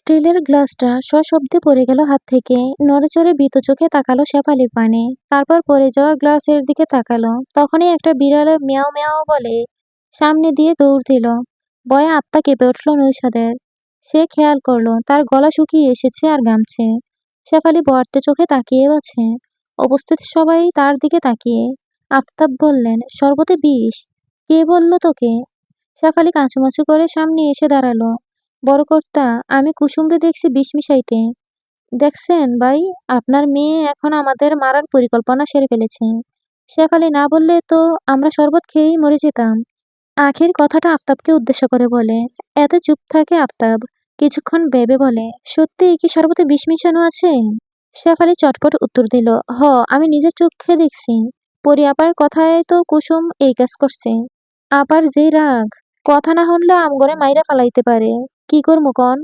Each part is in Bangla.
স্টিলের গ্লাসটা সশব্দে পড়ে গেল হাত থেকে। নড়েচড়ে ভীত চোখে তাকালো শেফালির পানে। তারপর পড়ে যাওয়া গ্লাসের দিকে তাকালো। তখনই একটা বিড়াল মেয়াও মেয়াও বলে সামনে দিয়ে দৌড় দিল। ভয়ে আত্মা কেঁপে উঠল নৌশাদের। সে খেয়াল করলো তার গলা শুকিয়ে এসেছে আর ঘামছে। শেফালি বর্তে চোখে তাকিয়ে আছে। উপস্থিত সবাই তার দিকে তাকিয়ে। আফতাব বললেন, শরবতে বিষ? কে বলল তোকে? শেফালি কাঁচুমাচু করে সামনে এসে দাঁড়ালো। বড় কর্তা, আমি কুসুমরে দেখছি বিষ মিশাইতে। দেখছেন ভাই, আপনার মেয়ে এখন আমাদের মারার পরিকল্পনা সেরে ফেলেছে। শেফালি না বললে তো আমরা শরবত খেয়েই মরে যেতাম। আখির কথাটা আফতাবকে উদ্দেশ্য করে বলে। এতে চুপ থাকে আফতাব। কিছুক্ষণ ভেবে বলে, সত্যি কি শরবতে বিষ মিশানো আছে? শেফালি চটপট উত্তর দিল, হ, আমি নিজের চোখে দেখছি। পরি আপার কথায় তো কুসুম এই কাজ করছে। আপার যেই রাগ, কথা না শুনলে আমগরে মাইরা ফালাইতে পারে। কি করমু কন?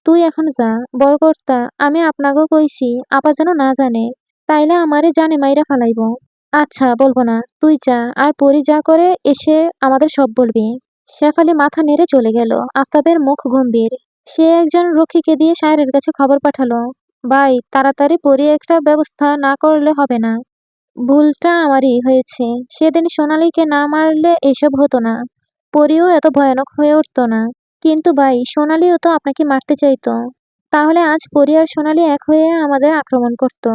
তুই এখন যা। বড় কর্তা, আমি আপনাকেও কইছি আপা যেন না জানে, তাইলে আমারে জানে মাইরা ফালাইব। আচ্ছা, বলবো না, তুই যা, আর পরি যা করে এসে আমাদের সব বলবি। শেফালি মাথা নেড়ে চলে গেল। আফতাবের মুখ গম্ভীর। সে একজন রক্ষীকে দিয়ে সাহেরের কাছে খবর পাঠালো, ভাই তাড়াতাড়ি পরি একটা ব্যবস্থা না করলে হবে না। ভুলটা আমারই হয়েছে। সেদিন সোনালীকে না মারলে এসব হতো না। পরিও এত ভয়ানক হয়ে উঠতো না। কিন্তু ভাই, সোনালীও তো আপনাকে মারতে চাইতো। তাহলে আজ পরি আর সোনালী এক হয়ে আমাদের আক্রমণ করতো।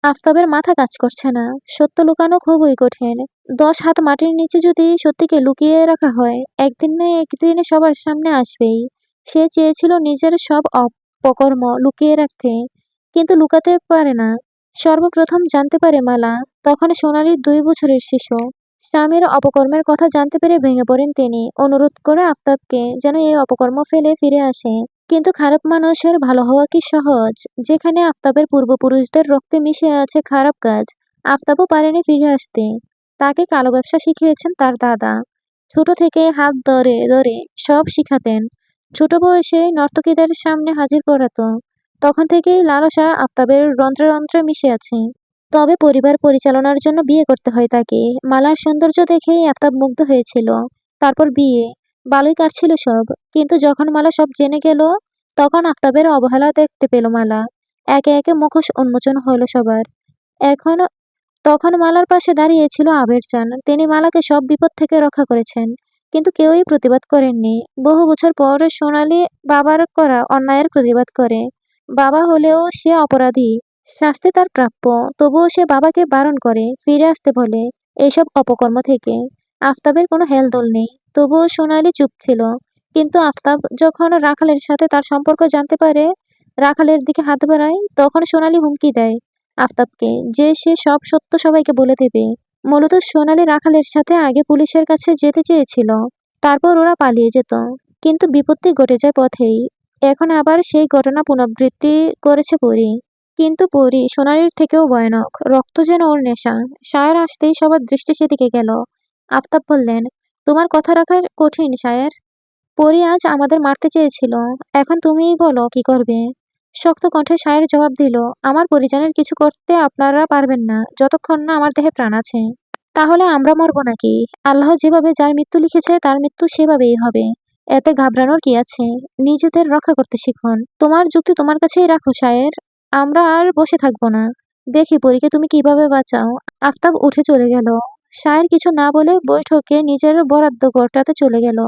আফতাবের মাথা কাজ করছে না। সত্য লুকানো খুবই কঠিন। 10 হাত মাটির নিচে যদি সত্যিকে লুকিয়ে রাখা হয়, একদিন না একদিন সবার সামনে আসবেই। সে চেয়েছিল নিজের সব অপকর্ম লুকিয়ে রাখতে, কিন্তু লুকাতে পারে না। সর্বপ্রথম জানতে পারে মালা, তখন সোনালী 2 বছরের শিশু। স্বামীর অপকর্মের কথা জানতে পেরে ভেঙে পড়েন তিনি। অনুরোধ করে আফতাবকে যেন এই অপকর্ম ফেলে ফিরে আসে। কিন্তু খারাপ মানুষের ভালো হওয়া কি সহজ? যেখানে আফতাবের পূর্বপুরুষদের রক্তে মিশে আছে খারাপ কাজ, আফতাবও পারেনি ফিরে আসতে। তাকে কালো ব্যবসা শিখিয়েছেন তার দাদা। ছোট থেকে হাত ধরে ধরে সব শিখাতেন। ছোট বয়সে নর্তকীদের সামনে হাজির করাতো। তখন থেকেই লালসা আফতাবের রন্ধ্রে রন্ধ্রে মিশে আছে। তবে পরিবার পরিচালনার জন্য বিয়ে করতে হয় তাকে। মালার সৌন্দর্য দেখেই আফতাব মুগ্ধ হয়েছিল। তারপর বিয়ে। ভালোই কাটছিল সব। কিন্তু যখন মালা সব জেনে গেল, তখন আফতাবের অবহেলা দেখতে পেল মালা। একে একে মুখোশ উন্মোচন হলো সবার। এখন তখন মালার পাশে দাঁড়িয়ে ছিল আবের চান। তিনি মালাকে সব বিপদ থেকে রক্ষা করেছেন। কিন্তু কেউই প্রতিবাদ করেননি। বহু বছর পর সোনালী বাবার করা অন্যায়ের প্রতিবাদ করে। বাবা হলেও সে অপরাধী। শাস্তি তার প্রাপ্য। তবুও সে বাবাকে বারণ করে, ফিরে আসতে বলে এইসব অপকর্ম থেকে। আফতাবের কোনো হেলদোল নেই। তবুও সোনালী চুপ ছিল। কিন্তু আফতাব যখন রাখালের সাথে তার সম্পর্ক জানতে পারে, রাখালের দিকে হাত বাড়ায়, তখন সোনালী হুমকি দেয় আফতাবকে যে সে সব সত্য সবাইকে বলে দেবে। মূলত সোনালী রাখালের সাথে আগে পুলিশের কাছে যেতে চেয়েছিল। তারপর ওরা পালিয়ে যেত। কিন্তু বিপত্তি ঘটে যায় পথেই। এখন আবার সেই ঘটনা পুনরাবৃত্তি করেছে পরী। কিন্তু পরী সোনালীর থেকেও ভয়ানক। রক্ত যেন ওর নেশা। শায়ের আসতেই সবার দৃষ্টি সেদিকে গেল। আফতাব বললেন, তোমার কথা রাখা কঠিন শায়ের। পরী আজ আমাদের মারতে চেয়েছিল। এখন তুমিই বলো কি করবে। শক্ত কণ্ঠে শায়ের জবাব দিল, আমার পরিজনের কিছু করতে আপনারা পারবেন না যতক্ষণ না আমার দেহে প্রাণ আছে। তাহলে আমরা মরবো নাকি? আল্লাহ যেভাবে যার মৃত্যু লিখেছে তার মৃত্যু সেভাবেই হবে। এতে ঘাবড়ানোর কি আছে? নিজেদের রক্ষা করতে শিখুন। তোমার যুক্তি তোমার কাছেই রাখো শায়ের। আমরা আর বসে থাকবো না। দেখি পরীকে তুমি কিভাবে বাঁচাও। আফতাব উঠে চলে গেল। শায়ের কিছু না বলে বৈঠকে নিজের বরাদ্দ ঘরটাতে চলে গেল।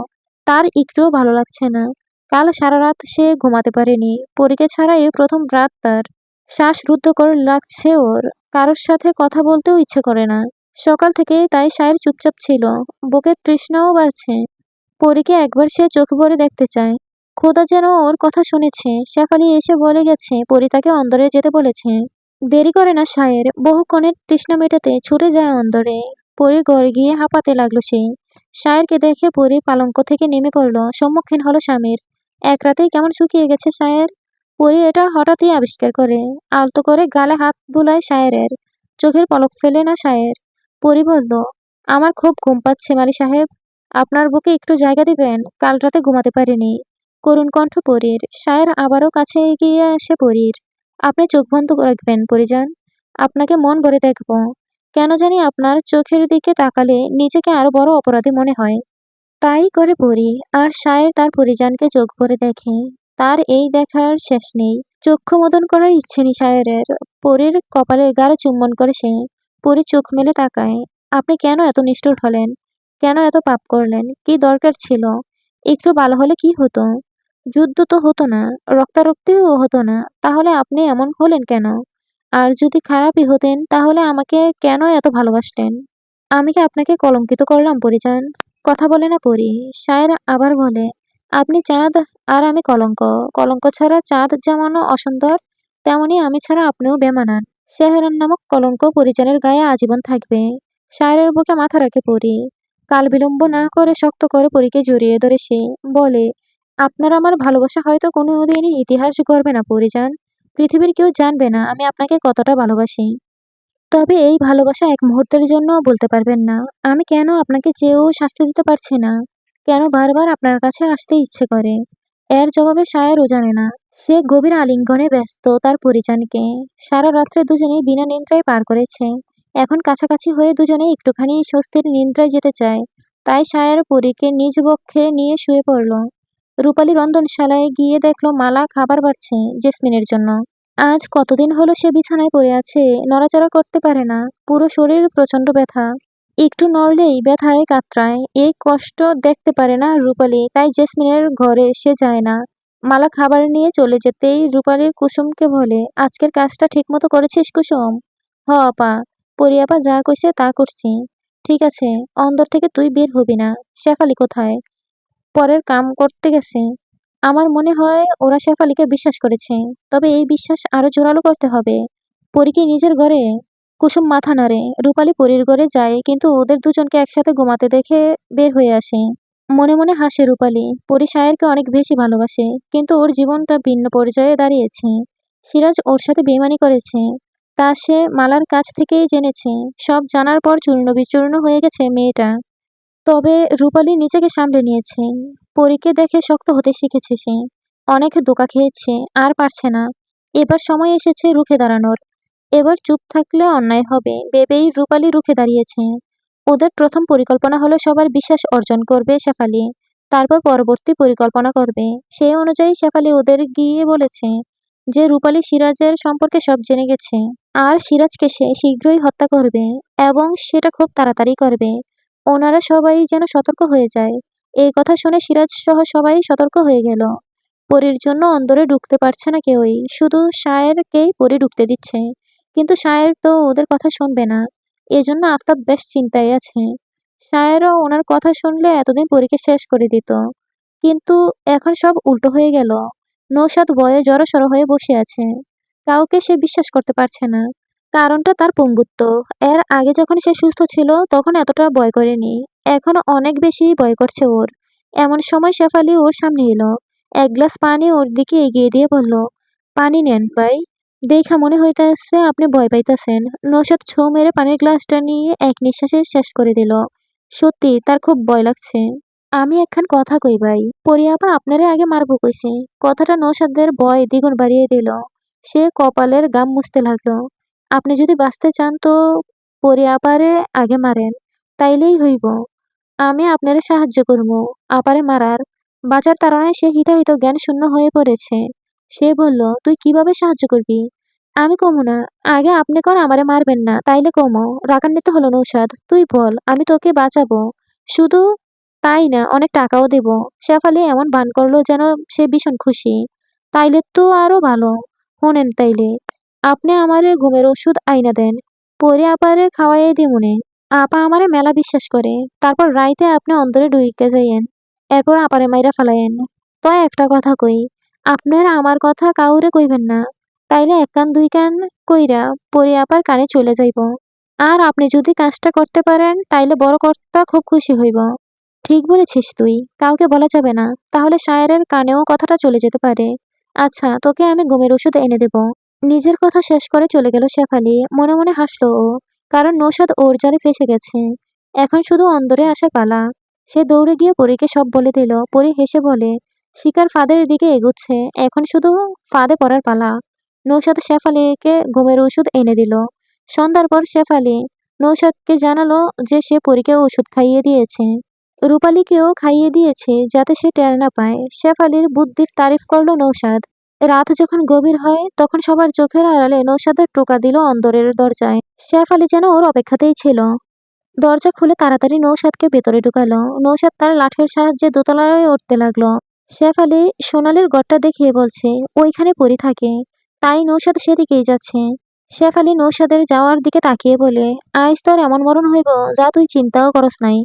তার একটুও ভালো লাগছে না। কাল সারা রাত সে ঘুমাতে পারেনি। পরীকে ছাড়া এই প্রথম রাত তার। শ্বাস রুদ্ধকর লাগছে ওর। কারোর সাথে কথা বলতেও ইচ্ছে করে না। সকাল থেকে তাই শায়ের চুপচাপ ছিল। বুকের তৃষ্ণাও বাড়ছে। পরীকে একবার সে চোখ ভরে দেখতে চায়। খোদা যেন ওর কথা শুনেছে। শেফালি এসে বলে গেছে পরী তাকে অন্দরে যেতে বলেছে। দেরি করে না শায়ের। বহুক্ষণের তৃষ্ণা মেটাতে ছুটে যায় অন্দরে। পরীর ঘরে গিয়ে হাঁপাতে লাগলো সে। শায়েরকে দেখে পরী পালঙ্ক থেকে নেমে পড়ল। সম্মুখীন হলো স্বামীর। এক রাতেই কেমন শুকিয়ে গেছে শায়ের। পরী এটা হঠাৎই আবিষ্কার করে। আলতো করে গালে হাত বুলায় শায়েরের। চোখের পলক ফেলে না শায়ের। পরী বলল, আমার খুব ঘুম পাচ্ছে মালি সাহেব। আপনার বুকে একটু জায়গা দিবেন? কাল রাতে ঘুমাতে পারিনি। করুণ কণ্ঠ পরীর। শায়ের আবারও কাছে এগিয়ে আসে পরীর। আপনি চোখ বন্ধ রাখবেন পরিজান। আপনাকে মন ভরে দেখব। কেন জানি আপনার চোখের দিকে তাকালে নিজেকে আরো বড় অপরাধী মনে হয়। তাই করে পরী। আর শায়ের তার পরিজানকে চোখ ভরে দেখে। তার এই দেখার শেষ নেই। চক্ষু মদন করার ইচ্ছে নেই সায়রের। পরীর কপালে গাঢ় চুম্বন করে সে। পরী চোখ মেলে তাকায়। আপনি কেন এত নিষ্ঠুর হলেন? কেন এত পাপ করলেন? কি দরকার ছিল? একটু ভালো হলে কি হতো? যুদ্ধ তো হতো না, রক্তারক্তিও হতো না। তাহলে আপনি এমন হলেন কেন? আর যদি খারাপই হতেন তাহলে আমাকে কেন এত ভালোবাসলেন? আমি কি আপনাকে কলঙ্কিত করলাম পরিজান? কথা বলে না পরি। শায়ের আবার বলে, আপনি চাঁদ আর আমি কলঙ্ক। কলঙ্ক ছাড়া চাঁদ যেমন অসুন্দর, তেমনি আমি ছাড়া আপনিও বেমানান। শেহরান নামক কলঙ্ক পরিজানের গায়ে আজীবন থাকবে। শায়ের বুকে মাথা রাখে পরি। কাল বিলম্ব না করে শক্ত করে পরীকে জড়িয়ে ধরে সে বলে, আপনার আমার ভালোবাসা হয়তো কোনোদিনই ইতিহাস গড়বে না পরিজান। পৃথিবীর কেউ জানবে না আমি আপনাকে কতটা ভালোবাসি। তবে এই ভালোবাসা এক মুহূর্তের জন্যও বলতে পারবেন না। আমি কেন আপনাকে চেয়েও শাস্তি দিতে পারছি না? কেন বারবার আপনার কাছে আসতে ইচ্ছে করে? এর জবাবে শায়েরও জানে না। সে গভীর আলিঙ্গনে ব্যস্ত তার পরিজনকে। সারা রাত্রে দুজনেই বিনা নিদ্রায় পার করেছে। এখন কাছাকাছি হয়ে দুজনেই একটুখানি স্বস্তির নিদ্রায় যেতে চায়। তাই শায়ের পরীকে নিজ বক্ষে নিয়ে শুয়ে পড়ল। রূপালী রন্ধনশালায় গিয়ে দেখলো মালা খাবার বাড়ছে জেসমিনের জন্য। আজ কতদিন হলো সে বিছানায় পড়ে আছে, নড়াচড়া করতে পারে না। পুরো শরীর প্রচণ্ড ব্যথা। একটু নড়লেই ব্যথায় কাতরায়। এই কষ্ট দেখতে পারে না রূপালী, তাই জেসমিনের ঘরে সে যায় না। মালা খাবার নিয়ে চলে যেতেই রূপালীর কুসুমকে বলে, আজকের কাজটা ঠিকমতো করেছিস কুসুম? হ আপা, পরি আপা যা কইছে তা করছি। ঠিক আছে, অন্দর থেকে তুই বের হবি না। শেফালি কোথায়? পরের কাম করতে গেছে। আমার মনে হয় ওরা শেফালিকে বিশ্বাস করেছে। তবে এই বিশ্বাস আরো জোরালো করতে হবে। পরী কি নিজের ঘরে? কুসুম মাথা নাড়ে। রূপালী পরীর ঘরে যায়, কিন্তু ওদের দুজনকে একসাথে ঘুমাতে দেখে বের হয়ে আসে। মনে মনে হাসে রূপালী। পরী শায়েরকে অনেক বেশি ভালোবাসে, কিন্তু ওর জীবনটা ভিন্ন পর্যায়ে দাঁড়িয়েছে। সিরাজ ওর সাথে বেইমানি করেছে, তা সে মালার কাছ থেকেই জেনেছে। সব জানার পর চূর্ণ বিচূর্ণ হয়ে গেছে মেয়েটা। তবে রূপালী নিজেকে সামলে নিয়েছে। পরীকে দেখে শক্ত হতে শিখেছে সে। অনেক ধোঁকা খেয়েছে, আর পারছে না। এবার সময় এসেছে রুখে দাঁড়ানোর। এবার চুপ থাকলে অন্যায় হবে ভেবেই রূপালী রুখে দাঁড়িয়েছে। ওদের প্রথম পরিকল্পনা হলো সবার বিশ্বাস অর্জন করবে শেফালি। তারপর পরবর্তী পরিকল্পনা করবে। সেই অনুযায়ী শেফালি ওদের গিয়ে বলেছে যে রূপালী সিরাজের সম্পর্কে সব জেনে গেছে। আর সিরাজকে সে শীঘ্রই হত্যা করবে, এবং সেটা খুব তাড়াতাড়ি করবে। ওনারা সবাই যেন সতর্ক হয়ে যায়। এই কথা শুনে সিরাজ সহ সবাই সতর্ক হয়ে গেল। পরীর জন্য অন্দরে ঢুকতে পারছে না কেউই, শুধু শায়েরকেই পরী ঢুকতে দিচ্ছে। কিন্তু শায়ের তো ওদের কথা শুনবে না। এজন্য আফতাব বেশ চিন্তায় আছে। শায়েরও ওনার কথা শুনলে এতদিন পরীকে শেষ করে দিত। কিন্তু এখন সব উল্টো হয়ে গেল। নৌশাদ ভয়ে জড়সড় হয়ে বসে আছে। কাউকে সে বিশ্বাস করতে পারছে না। কারণটা তার পঙ্গুত্ব। এর আগে যখন সে সুস্থ ছিল তখন এতটা ভয় করেনি। এখন অনেক বেশি ভয় করছে ওর। এমন সময় শেফালি ওর সামনে এলো। এক গ্লাস পানি ওর দিকে এগিয়ে দিয়ে বলল, পানি নেন ভাই। দেখা মনে হইতেছে আপনি ভয় পাইতেছেন। নৌশাদ ছোঁ মেরে পানির গ্লাসটা নিয়ে এক নিঃশ্বাসে শেষ করে দিল। সত্যি তার খুব ভয় লাগছে। আমি একখান কথা কই ভাই, পরি আপা আপনারে আগে মারবো কইছে। কথাটা নৌশাদের ভয় দ্বিগুণ বাড়িয়ে দিল। সে কপালের গাম মুছতে লাগলো। আপনি যদি বাঁচতে চান তো পরি আপারে আগে মারেন, তাইলেই হইব। আমি আপনারে সাহায্য করবো আপারে মারার। বাঁচার তাড়নায় সে হিতাহিত জ্ঞান শূন্য হয়ে পড়েছে। সে বলল, তুই কিভাবে সাহায্য করবি? আমি কমু না। আগে আপনি কর আমারে মারবেন না, তাইলে কমো। রাগান্বিত হলো নৌশাদ। তুই বল, আমি তোকে বাঁচাবো। শুধু তাই না, অনেক টাকাও দেব। শেফালি এমন ভান করলো যেন সে ভীষণ খুশি। তাইলে তো আরো ভালো। শোনেন তাইলে, আপনি আমারে ঘুমের ওষুধ আইনা দেন। পরে আপারে খাওয়াইয়া দিমুনে। আপা আমারে মেলা বিশ্বাস করে। তারপর রাইতে আপনি অন্তরে ঢুইকা যাইয়েন। এরপর আপারে মাইরা ফালাইয়েন। তো একটা কথা কই, আপনার আমার কথা কাউরে কইবেন না। তাইলে এক কান দুই কান কইরা পরি আপার কানে চলে যাইব। আর আপনি যদি কাজটা করতে পারেন তাইলে বড় কর্তা খুব খুশি হইব। ঠিক বলেছিস তুই, কাউকে বলা যাবে না। তাহলে শায়েরের কানেও কথাটা চলে যেতে পারে। আচ্ছা, তোকে আমি ঘুমের ওষুধ এনে দেব। নিজের কথা শেষ করে চলে গেল শেফালি। মনে মনে হাসলো ও, কারণ নৌশাদ ওর জালে ফেসে গেছে। এখন শুধু অন্দরে আসার পালা। সে দৌড়ে গিয়ে পরীকে সব বলে দিল। পরী হেসে বলে, শিকার ফাঁদের দিকে এগুচ্ছে, এখন শুধু ফাঁদে পড়ার পালা। নৌশাদ শেফালিকে ঘুমের ওষুধ এনে দিল। সন্ধ্যার পর শেফালি নৌশাদকে জানালো যে সে পরীকে ওষুধ খাইয়ে দিয়েছে। রূপালীকেও খাইয়ে দিয়েছে যাতে সে টের না পায়। শেফালির বুদ্ধির তারিফ করল নৌশাদ। রাত যখন গভীর হয় তখন সবার চোখের আড়ালে নৌশাদের টোকা দিল অন্দরের দরজায়। শেফালি যেন ওর অপেক্ষাতেই ছিল। দরজা খুলে তাড়াতাড়ি নৌশাদকে ভেতরে ঢুকালো। নৌশাদ তার লাঠির সাহায্যে দোতলায় উঠতে লাগলো। শেফালি সোনালির ঘরটা দেখিয়ে বলছে ওইখানে পড়ে থাকে। তাই নৌশাদ সেদিকেই যাচ্ছে। শেফালি নৌশাদের যাওয়ার দিকে তাকিয়ে বলে আইস তোর এমন মরণ হইব যা তুই চিন্তাও করস নাই।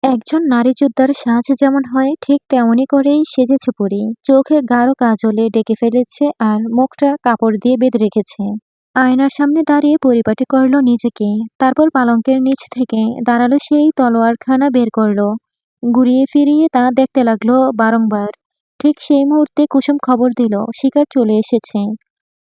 একজন নারী যোদ্ধার সাজ যেমন হয় ঠিক তেমনই করেই সেজেছে পরি। চোখে গাঢ় কাজলে ডেকে ফেলেছে আর মুখটা কাপড় দিয়ে বেঁধে রেখেছে। আয়নার সামনে দাঁড়িয়ে পরিপাটি করলো নিজেকে। তারপর পালঙ্কের নিচ থেকে দাঁড়ালো সেই তলোয়ারখানা বের করলো। ঘুরিয়ে ফিরিয়ে তা দেখতে লাগলো বারংবার। ঠিক সেই মুহূর্তে কুসুম খবর দিল শিকার চলে এসেছে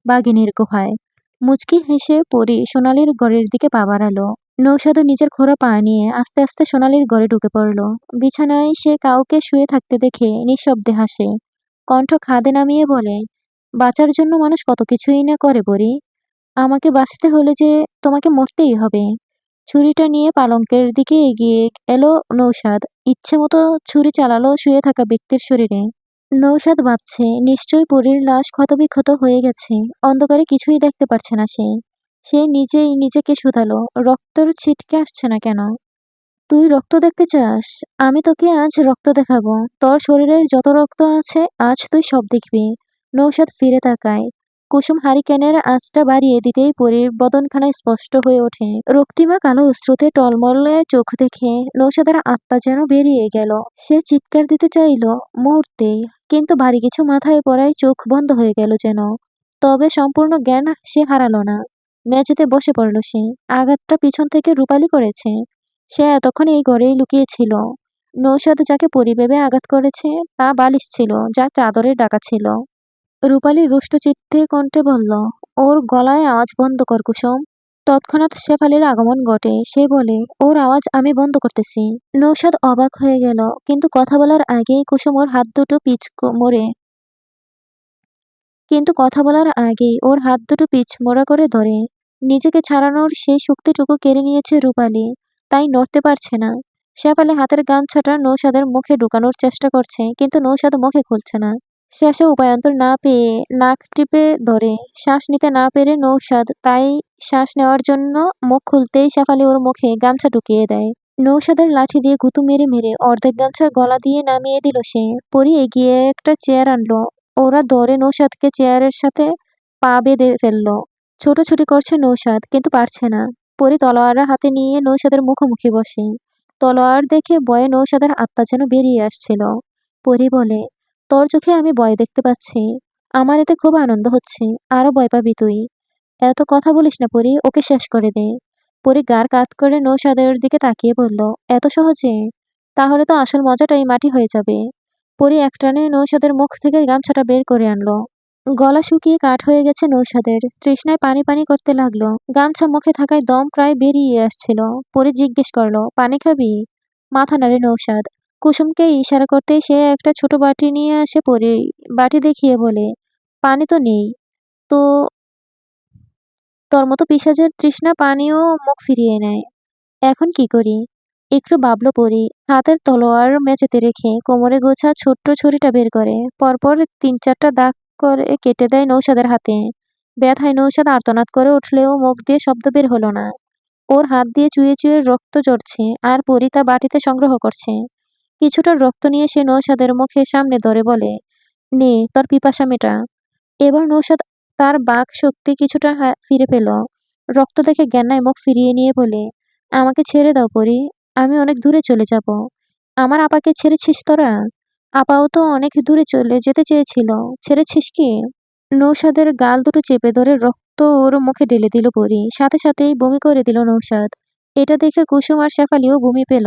বাঘিনীর গুহায়। মুচকি হেসে পরি সোনালির ঘরের দিকে পা বাড়ালো। নৌশাদও নিজের খোঁড়া পা নিয়ে আস্তে আস্তে সোনালির ঘরে ঢুকে পড়ল। বিছানায় সে কাউকে শুয়ে থাকতে দেখে নিঃশব্দে হাসে। কণ্ঠ খাদে নামিয়ে বলে বাঁচার জন্য মানুষ কত কিছুই না করে পরি। আমাকে বাঁচতে হলে যে তোমাকে মরতেই হবে। ছুরিটা নিয়ে পালঙ্কের দিকে এগিয়ে এলো নৌশাদ। ইচ্ছে মতো ছুরি চালালো শুয়ে থাকা ব্যক্তির শরীরে। নৌশাদ ভাবছে নিশ্চয়ই পরীর লাশ ক্ষতবিক্ষত হয়ে গেছে। অন্ধকারে কিছুই দেখতে পারছে না সে। সে নিজেই নিজেকে শুধালো রক্তর ছিটকে আসছে না কেন। তুই রক্ত দেখতে চাস? আমি তোকে আজ রক্ত দেখাবো। তোর শরীরের যত রক্ত আছে আজ তুই সব দেখবি। নৌশাদ ফিরে তাকায়। কুসুম হারিকেনের আঁচটা বাড়িয়ে দিতেই পরীর বদনখানা স্পষ্ট হয়ে ওঠে। রক্তিমা কালো স্রোতে টলমলে চোখ দেখে নৌশাদের আত্মা যেন বেরিয়ে গেল। সে চিৎকার দিতে চাইল মুহূর্তেই, কিন্তু ভারী কিছু মাথায় পড়ায় চোখ বন্ধ হয়ে গেল যেন। তবে সম্পূর্ণ জ্ঞান সে হারালো না। মেঝেতে বসে পড়ল সে। আঘাতটা পিছন থেকে রূপালী করেছে। সে এতক্ষণ এই ঘরেই লুকিয়েছিল। নৌশাদ যাকে পরি ভেবে আঘাত করেছে তা বালিশ ছিল, যা চাদরের ঢাকা ছিল। রূপালী রুষ্টচিত্তে কণ্ঠে বলল ওর গলায় আওয়াজ বন্ধ কর কুসুম। তৎক্ষণাৎ শেফালির আগমন ঘটে। সে বলে ওর আওয়াজ আমি বন্ধ করতেছি। নৌশাদ অবাক হয়ে গেল, কিন্তু কথা বলার আগেই কুসুম ওর হাত দুটো মোড়ে কিন্তু কথা বলার আগেই ওর হাত দুটো মোড়া করে ধরে। নিজেকে ছাড়ানোর সেই শক্তিটুকু কেড়ে নিয়েছে রূপালী, তাই নড়তে পারছে না। শেফালি হাতের গামছাটা নৌশাদের মুখে ঢুকানোর চেষ্টা করছে, কিন্তু নৌশাদ মুখে খুলছে না। শেষে উপায়ন্তর না পেয়ে নাক টিপে ধরে। শ্বাস নিতে না পেরে নৌশাদ তাই শ্বাস নেওয়ার জন্য মুখ খুলতেই শেফালি ওর মুখে গামছা ঢুকিয়ে দেয়। নৌশাদের লাঠি দিয়ে গুঁতো মেরে মেরে অর্ধেক গামছা গলা দিয়ে নামিয়ে দিল সে। পরি এগিয়ে একটা চেয়ার আনলো। ওরা ধরে নৌশাদকে চেয়ারের সাথে পা বেঁধে ফেললো। ছোটাছুটি করছে নৌশাদ, কিন্তু পারছে না। পরি তলোয়ার হাতে নিয়ে নৌশাদের মুখোমুখি বসে। তলোয়ার দেখে ভয়ে নৌশাদের আত্মা যেন বেরিয়ে আসছিল। পরি বলে তোর চোখে আমি ভয় দেখতে পাচ্ছি। আমার এতে খুব আনন্দ হচ্ছে। আরো ভয় পাবি তুই। এত কথা বলিস না পরি, ওকে শেষ করে দে। পরি গার কাত করে নৌশাদের দিকে তাকিয়ে বলল এত সহজে? তাহলে তো আসল মজাটাই মাটি হয়ে যাবে। পরি একটানে নৌশাদের মুখ থেকে গামছাটা বের করে আনলো। গলা শুকিয়ে কাঠ হয়ে গেছে নৌশাদের। তৃষ্ণায় পানি পানি করতে লাগলো। গামছা মুখে থাকায় দম প্রায় বেরিয়ে আসছিল। পরি জিজ্ঞেস করলো পানি খাবি? মাথা নাড়ে নৌশাদ। কুসুমকে ইশারা করতেই সে একটা ছোট বাটি নিয়ে আসে পরি। বাটি দেখিয়ে বলে পানি তো নেই তো। তোর মতো পিশাচের তৃষ্ণা পানিও মুখ ফিরিয়ে নেয়। এখন কি করি? একটু ভাবলো পরি। হাতের তলোয়ার মেঝেতে রেখে কোমরে গোছা ছোট্ট ছুরিটা বের করে পরপর ৩-৪টা দাগ করে কেটে দেয় নৌশাদের হাতে। ব্যথায় নৌশাদ আর্তনাদ করে উঠলেও মুখ দিয়ে শব্দ বের হলো না। ওর হাত দিয়ে চুইয়ে চুইয়ে রক্ত ঝরছে, আর পরি তা বাটিতে সংগ্রহ করছে। কিছুটা রক্ত নিয়ে সে নৌশাদের মুখের সামনে ধরে বলে নে তোর পিপাসা মেটা। এবার নৌশাদ তার বাক শক্তি কিছুটা ফিরে পেল। রক্ত দেখে জ্ঞানায় মুখ ফিরিয়ে নিয়ে বলে আমাকে ছেড়ে দাও পরি। আমি অনেক দূরে চলে যাব। আমার আপাকে ছেড়েছিস তোরা? আপাও তো অনেক দূরে চলে যেতে চেয়েছিল। ছেড়েছিস কি? নৌশাদের গাল দুটো চেপে ধরে রক্ত ওর মুখে ঢেলে দিল পরি। সাথে সাথেই বমি করে দিল নৌশাদ। এটা দেখে কুসুম আর শেফালিও বমি পেল।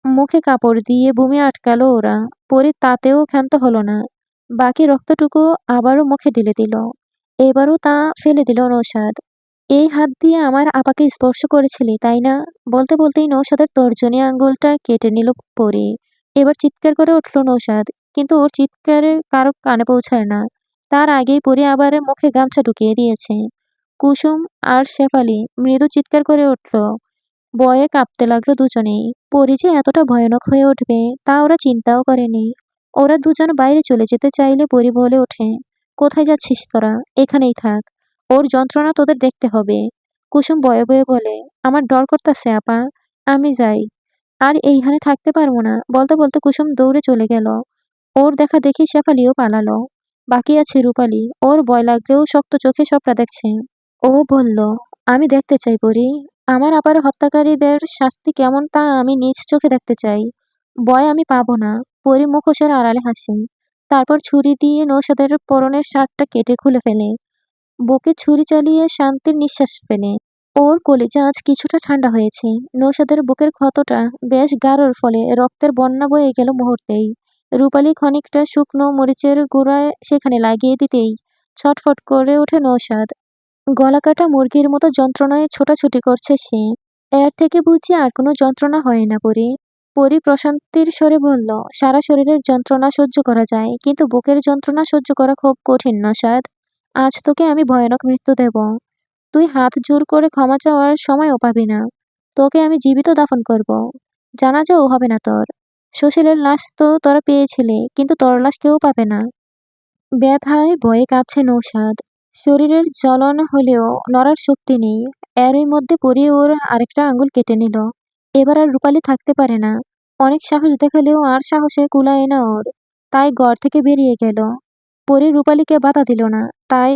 মুখে কাপড় দিয়ে বমি আটকালো ওরা। পরি তাতেও ক্ষান্ত হলো না। বাকি রক্তটুকু আবারও মুখে ঢেলে দিল। এবারও তা ফেলে দিল নৌশাদ। এই হাত দিয়ে আমার আপাকে স্পর্শ করেছিলি তাই না? বলতে বলতেই নৌশাদের তর্জনী আঙ্গুলটা কেটে নিল পরি। এবার চিৎকার করে উঠল নৌশাদ, কিন্তু ওর চিৎকারে কারো কানে পৌঁছায় না। তার আগেই পরি আবার মুখে গামছা ঢুকিয়ে দিয়েছে। কুসুম আর শেফালি মৃদু চিৎকার করে উঠল ভয়ে কাঁপতে লাগলো দুজনেই। পরি যে এতটা ভয়ানক হয়ে উঠবে তা ওরা চিন্তাও করেনি। ওরা দুজন বাইরে চলে যেতে চাইলে পরি বলে ওঠে, কোথায় যাচ্ছিস তোরা? এখানেই থাক। ওর যন্ত্রণা তোদের দেখতে হবে। কুসুম ভয়ে ভয়ে বলে, আমার ডর করতাছে আপা, আমি যাই। আর এইখানে থাকতে পারবো না। বলতে বলতে কুসুম দৌড়ে চলে গেল। ওর দেখা দেখি শেফালিও পালালো। বাকি আছে রূপালী। ওর ভয় লাগলেও শক্ত চোখে সবটা দেখছে। ও বলল, আমি দেখতে চাই পরি। আমার আপার হত্যাকারীদের শাস্তি কেমন তা আমি নিজ চোখে দেখতে চাই। ভয় আমি পাবো না। পরি মুখোশের আড়ালে হাসে। তারপর ছুরি দিয়ে নৌসাদের পরনের শার্টটা কেটে খুলে ফেলে। বুকে ছুরি চালিয়ে শান্তির নিঃশ্বাস ফেলে। ওর কলিজা আজ কিছুটা ঠান্ডা হয়েছে। নৌসাদের বুকের ক্ষতটা বেশ গাঢ়র ফলে রক্তের বন্যা বয়ে গেল মুহূর্তেই। রূপালী খানিকটা শুকনো মরিচের গুঁড়ায় সেখানে লাগিয়ে দিতেই ছটফট করে ওঠে নৌসাদ। গলাকাটা মুরগির মতো যন্ত্রণায় ছোটাছুটি করছে সে। এর থেকে বুঝি আর কোনো যন্ত্রণা হয় না পরি। পরি প্রশান্তির স্বরে বলল, সারা শরীরের যন্ত্রণা সহ্য করা যায়, কিন্তু বুকের যন্ত্রণা সহ্য করা খুব কঠিন নসাদ। আজ তোকে আমি ভয়ানক মৃত্যু দেব। তুই হাত জোর করে ক্ষমা চাওয়ার সময়ও পাবি না। তোকে আমি জীবিত দাফন করব। জানাজাও হবে না তোর। সুশীলের লাশ তো তোরা পেয়েছিলি, কিন্তু তোর লাশ কেউ পাবে না। ব্যথায় ভয়ে কাঁপছে নৌসাদ। শরীরের জ্বলন হলেও নড়ার শক্তি নেই। এরই মধ্যে পরি ওর আরেকটা আঙুল কেটে নিল। এবার আর রূপালী থাকতে পারে না। অনেক সাহস দেখালেও আর সাহসে কুলায় না ওর। তাই ঘর থেকে বেরিয়ে গেল। পরি রূপালীকে বাধা দিল না। তাই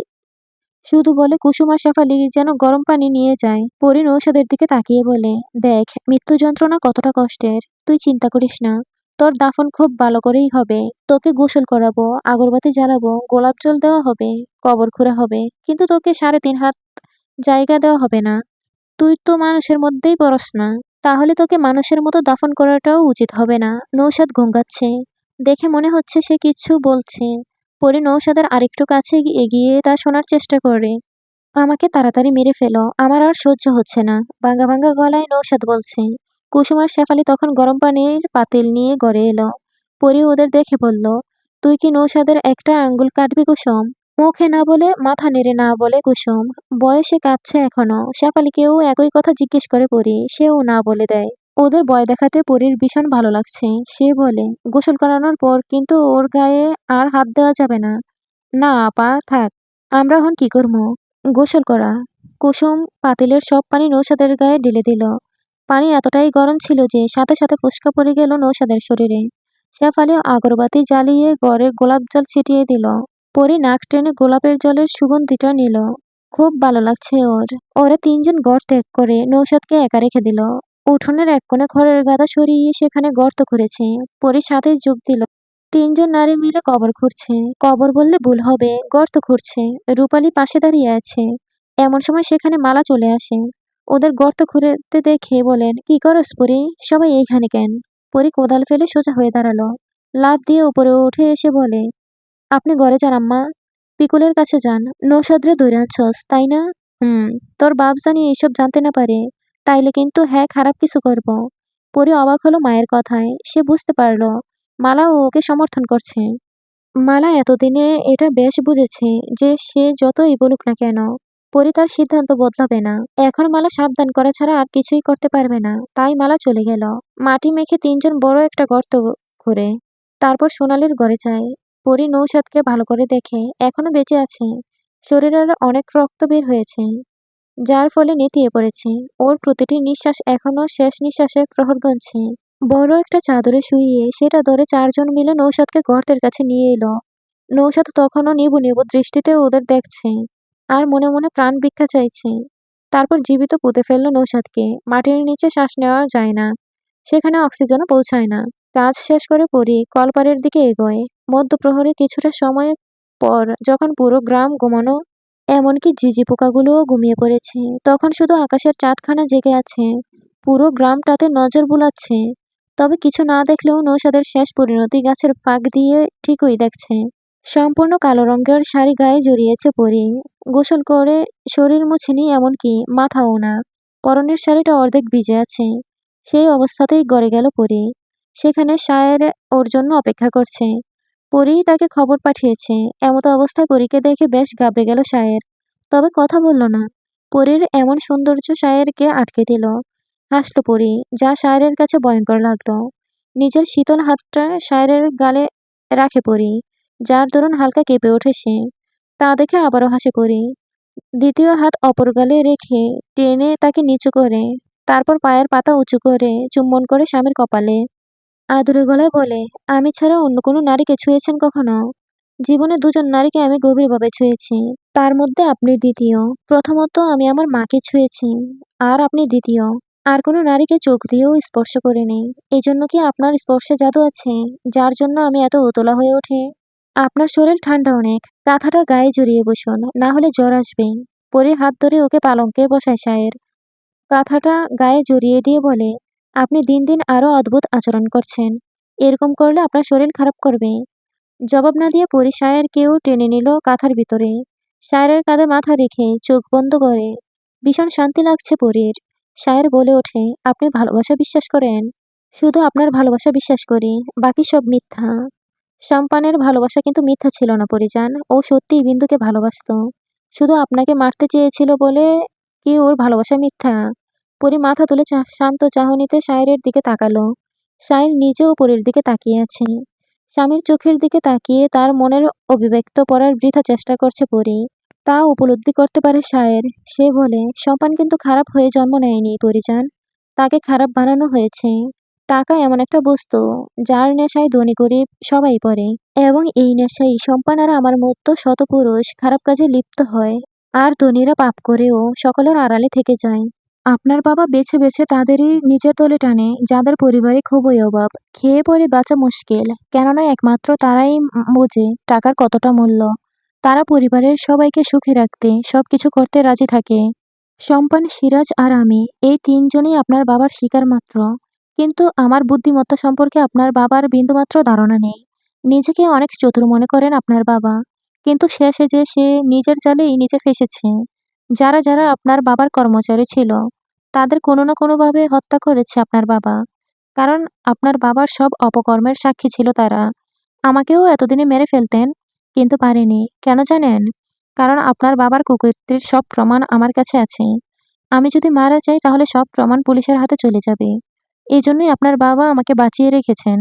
শুধু বলে কুসুম আর শেফালি যেন গরম পানি নিয়ে যায়। পরি নৌসাদের দিকে তাকিয়ে বলে, দেখ মৃত্যু যন্ত্রণা কতটা কষ্টের। তুই চিন্তা করিস না। তোর দাফন খুব ভালো করেই হবে। তোকে গোসল করাবো, আগরবাতি জ্বালাবো, গোলাপ জল দেওয়া হবে, কবর খুঁড়া হবে, কিন্তু তোকে 3.5 হাত জায়গা দেওয়া হবে না। তুই তো মানুষের মধ্যেই পড়স না। তাহলে তোকে মানুষের মতো দাফন করাটাও উচিত হবে না। নৌসাদ ঘুঙ্গাচ্ছে। দেখে মনে হচ্ছে সে কিছু বলছে। পরে নৌসাদের আরেকটু কাছে এগিয়ে তা শোনার চেষ্টা করে। আমাকে তাড়াতাড়ি মেরে ফেলো, আমার আর সহ্য হচ্ছে না, ভাঙা ভাঙা গলায় নৌসাদ বলছে। কুসুম আর শেফালি তখন গরম পানির পাতিল নিয়ে ঘরে এলো। পরি ওদের দেখে বলল, তুই কি নৌসাদের একটা আঙ্গুল কাটবি কুসুম? মুখে না বলে মাথা নেড়ে না বলে কুসুম। বয়সে কাঁপছে এখনো। শেফালিকেও একই কথা জিজ্ঞেস করে পরি, সেও না বলে দেয়। ওদের ভয় দেখাতে পরির ভীষণ ভালো লাগছে। সে বলে, গোসল করানোর পর কিন্তু ওর গায়ে আর হাত দেওয়া যাবে না। না আপা, থাক। আমরা এখন কি করবো? গোসল করা। কুসুম পাতিলের সব পানি নৌসাদের গায়ে ঢেলে দিল। পানি এতটাই গরম ছিল যে সাথে সাথে ফুসকা পড়ে গেল নৌসাদের শরীরে। শেফালি আগরবাতি জ্বালিয়ে ঘরের গোলাপ জল ছিটিয়ে দিল। পরে নাক টেনে গোলাপের জলের সুগন্ধিটা নিল। খুব ভালো লাগছে ওর। ওরা তিনজন ঘর ত্যাগ করে নৌসাদকে একা রেখে দিল। উঠোনের এক কোণে খড়ের গাদা সরিয়ে সেখানে গর্ত করেছে। পরে সাথে যোগ দিল। তিনজন নারী মিলে কবর খুঁড়ছে। কবর বললে ভুল হবে, গর্ত খুঁড়ছে। রূপালী পাশে দাঁড়িয়ে আছে। এমন সময় সেখানে মালা চলে আসে। ওদের গর্ত খুঁড়তে দেখে বলেন, কি করস পরি? সবাই এইখানে কেন? পরি কোদাল ফেলে সোজা হয়ে দাঁড়ালো। লাফ দিয়ে উপরে উঠে এসে বলে, আপনি ঘরে যান আম্মা। পিকুলের কাছে যান। নৌসাদরে ধরে আনছস, তাই না? হুম। তোর বাপ জানি এইসব জানতে না পারে, তাইলে কিন্তু হ্যাঁ খারাপ কিছু করব। পরি অবাক হলো মায়ের কথায়। সে বুঝতে পারলো মালা ওকে সমর্থন করছে। মালা এতদিনে এটা বেশ বুঝেছে যে সে যতই বলুক না কেন, পরি তার সিদ্ধান্ত বদলাবে না। এখন মালা সাবধান করা ছাড়া আর কিছুই করতে পারবে না। তাই মালা চলে গেল। মাটি মেখে তিনজন বড় একটা গর্ত করে তারপর সোনালির ঘরে যায়। পরি নৌসাদকে ভালো করে দেখে, এখনো বেঁচে আছে। শরীরের অনেক রক্ত বের হয়েছে, যার ফলে নেতিয়ে পড়েছে। ওর প্রতিটি নিঃশ্বাস এখনো শেষ নিঃশ্বাসের প্রহর গুনছে। বড় একটা চাদরে শুইয়ে সেটা ধরে চারজন মিলে নৌসাদকে গর্তের কাছে নিয়ে এলো। নৌসাদ তখনও নিবু নিবু দৃষ্টিতে ওদের দেখছে আর মনে মনে প্রাণ ভিক্ষা চাইছে। তারপর জীবিত পুঁতে ফেললো নৌসাদকে। মাটির নিচে শ্বাস নেওয়া যায় না, সেখানে অক্সিজেনও পৌঁছায় না। কাজ শেষ করে পরি কলপারের দিকে এগোয়। মধ্যপ্রহরে কিছুটা সময় পর যখন পুরো গ্রাম ঘুমানো, এমনকি ঝিঁঝি পোকাগুলোও ঘুমিয়ে পড়েছে, তখন শুধু আকাশের চাঁদখানা জেগে আছে। পুরো গ্রামটাতে নজর বুলাচ্ছে। তবে কিছু না দেখলেও নৌসাদের শেষ পরিণতি গাছের ফাঁক দিয়ে ঠিকই দেখছে। সম্পূর্ণ কালো রঙের শাড়ি গায়ে জড়িয়েছে পরি। গোসল করে শরীর মুছেনি, এমনকি মাথাও না। পরনের শাড়িটা অর্ধেক ভিজে আছে। সেই অবস্থাতেই ঘরে গেল পরি। সেখানে শায়ের ওর জন্য অপেক্ষা করছে। পরি তাকে খবর পাঠিয়েছে। এমতো অবস্থায় পরীকে দেখে বেশ ঘাবড়ে গেল শায়ের। তবে কথা বলল না। পরীর এমন সৌন্দর্য শায়েরকে আটকে দিল। হাসল পরি, যা সায়রের কাছে ভয়ঙ্কর লাগলো। নিজের শীতল হাতটা সায়রের গালে রাখে পরি, যার দরুন হালকা কেঁপে ওঠে সে। তা দেখে আবারও হাসে পরি। দ্বিতীয় হাত অপর গালে রেখে টেনে তাকে নিচু করে, তারপর পায়ের পাতা উঁচু করে চুম্বন করে স্বামীর কপালে। আদুরে গলায় বলে, আমি ছাড়া অন্য কোনো নারীকে ছুঁয়েছেন কখনো? জীবনে দুজন নারীকে আমি গভীরভাবে ছুঁয়েছি, তার মধ্যে আপনি দ্বিতীয়। প্রথমত আমি আমার মাকে ছুঁয়েছি, আর আপনি দ্বিতীয়। আর কোনো নারীকে চোখ দিয়েও স্পর্শ করিনি। এজন্য কি আপনার স্পর্শে জাদু আছে, যার জন্য আমি এত উতলা হয়ে ওঠে? আপনার শরীর ঠান্ডা অনেক, কাঁথাটা গায়ে জড়িয়ে বসুন, না হলে জ্বর আসবে। পরীর হাত ধরে ওকে পালঙ্কে বসায় সায়ের। কাঁথাটা গায়ে জড়িয়ে দিয়ে বলে, আপনি দিন দিন আরো অদ্ভুত আচরণ করছেন। এরকম করলে আপনার শরীর খারাপ করবে। জবাব না দিয়ে পরি সায়েরকেও টেনে নিল কাঁথার ভিতরে। সায়েরের কাঁধে মাথা রেখে চোখ বন্ধ করে। ভীষণ শান্তি লাগছে পরীর। সায়ের বলে ওঠে, আপনি ভালোবাসা বিশ্বাস করেন? শুধু আপনার ভালোবাসা বিশ্বাস করি, বাকি সব মিথ্যা। সম্পানের ভালোবাসা কিন্তু মিথ্যা ছিল না পরিজান, ও সত্যিই বিন্দুকে ভালোবাসতো। শুধু আপনাকে মারতে চেয়েছিল বলে কি ওর ভালোবাসা মিথ্যা? পরি মাথা তুলে শান্ত চাহনিতে সায়েরের দিকে তাকালো। সায়ের নিজেও পরীর দিকে তাকিয়ে আছে। স্বামীর চোখের দিকে তাকিয়ে তার মনের অভিব্যক্ত পড়ার বৃথা চেষ্টা করছে পরি। তা উপলব্ধি করতে পারে সায়ের। সে বলে, সম্পান কিন্তু খারাপ হয়ে জন্ম নেয়নি পরিজান, তাকে খারাপ বানানো হয়েছে। টাকা এমন একটা বস্তু, যার নেশায় ধনী গরিব সবাই পড়ে, এবং এই নেশায় সম্পান আর আমার মতো শত পুরুষ খারাপ কাজে লিপ্ত হয়। আর ধনীরা পাপ করেও সকলের আড়ালে থেকে যায়। আপনার বাবা বেছে বেছে তাদেরই নিজের দলে টানে, যাদের পরিবারে খুবই অভাব। খেয়ে পরে বাঁচা মুশকিল, কেননা একমাত্র তারাই বোঝে টাকার কতটা মূল্য। তারা পরিবারের সবাইকে সুখে রাখতে সবকিছু করতে রাজি থাকে। সম্পান, সিরাজ আর আমি, এই তিনজনই আপনার বাবার শিকার মাত্র। কিন্তু আমার বুদ্ধিমত্তা সম্পর্কে আপনার বাবার বিন্দুমাত্র ধারণা নেই। নিজেকে অনেক চতুর মনে করেন আপনার বাবা, কিন্তু শেষে যে সে নিজের জালেই নিজে ফেসেছে। যারা যারা আপনার বাবার কর্মচারী ছিল, তাদের কোনো না কোনোভাবে হত্যা করেছে আপনার বাবা। কারণ আপনার বাবার সব অপকর্মের সাক্ষী ছিল তারা। আমাকেও এতদিনে মেরে ফেলতেন, কিন্তু পারেনি। কেন জানেন? কারণ আপনার বাবার কুকীর্তির সব প্রমাণ আমার কাছে আছে। আমি যদি মারা যাই তাহলে সব প্রমাণ পুলিশের হাতে চলে যাবে। এই জন্যই আপনার বাবা আমাকে বাঁচিয়ে রেখেছেন,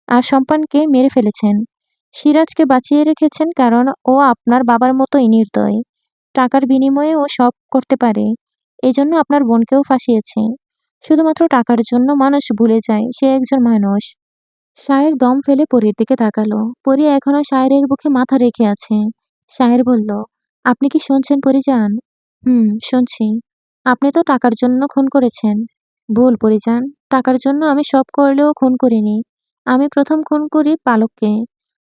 আর সম্পানকে মেরে ফেলেছেন। সিরাজকে বাঁচিয়ে রেখেছেন কারণ ও আপনার বাবার মতোই নির্দয়। টাকার বিনিময়ে ও সব করতে পারে। এজন্য আপনার বোনকেও ফাঁসিয়েছে। শুধুমাত্র টাকার জন্য মানুষ ভুলে যায় সে একজন মানুষ। সায়ের দম ফেলে পরীর দিকে তাকালো। পরী এখনো সায়েরের বুকে মাথা রেখে আছে। সায়ের বলল, আপনি কি শুনছেন পরিজান? শুনছি। আপনি তো টাকার জন্য খুন করেছেন। ভুল পরিজান, টাকার জন্য আমি সব করলেও খুন করিনি। আমি প্রথম খুন করি পালককে।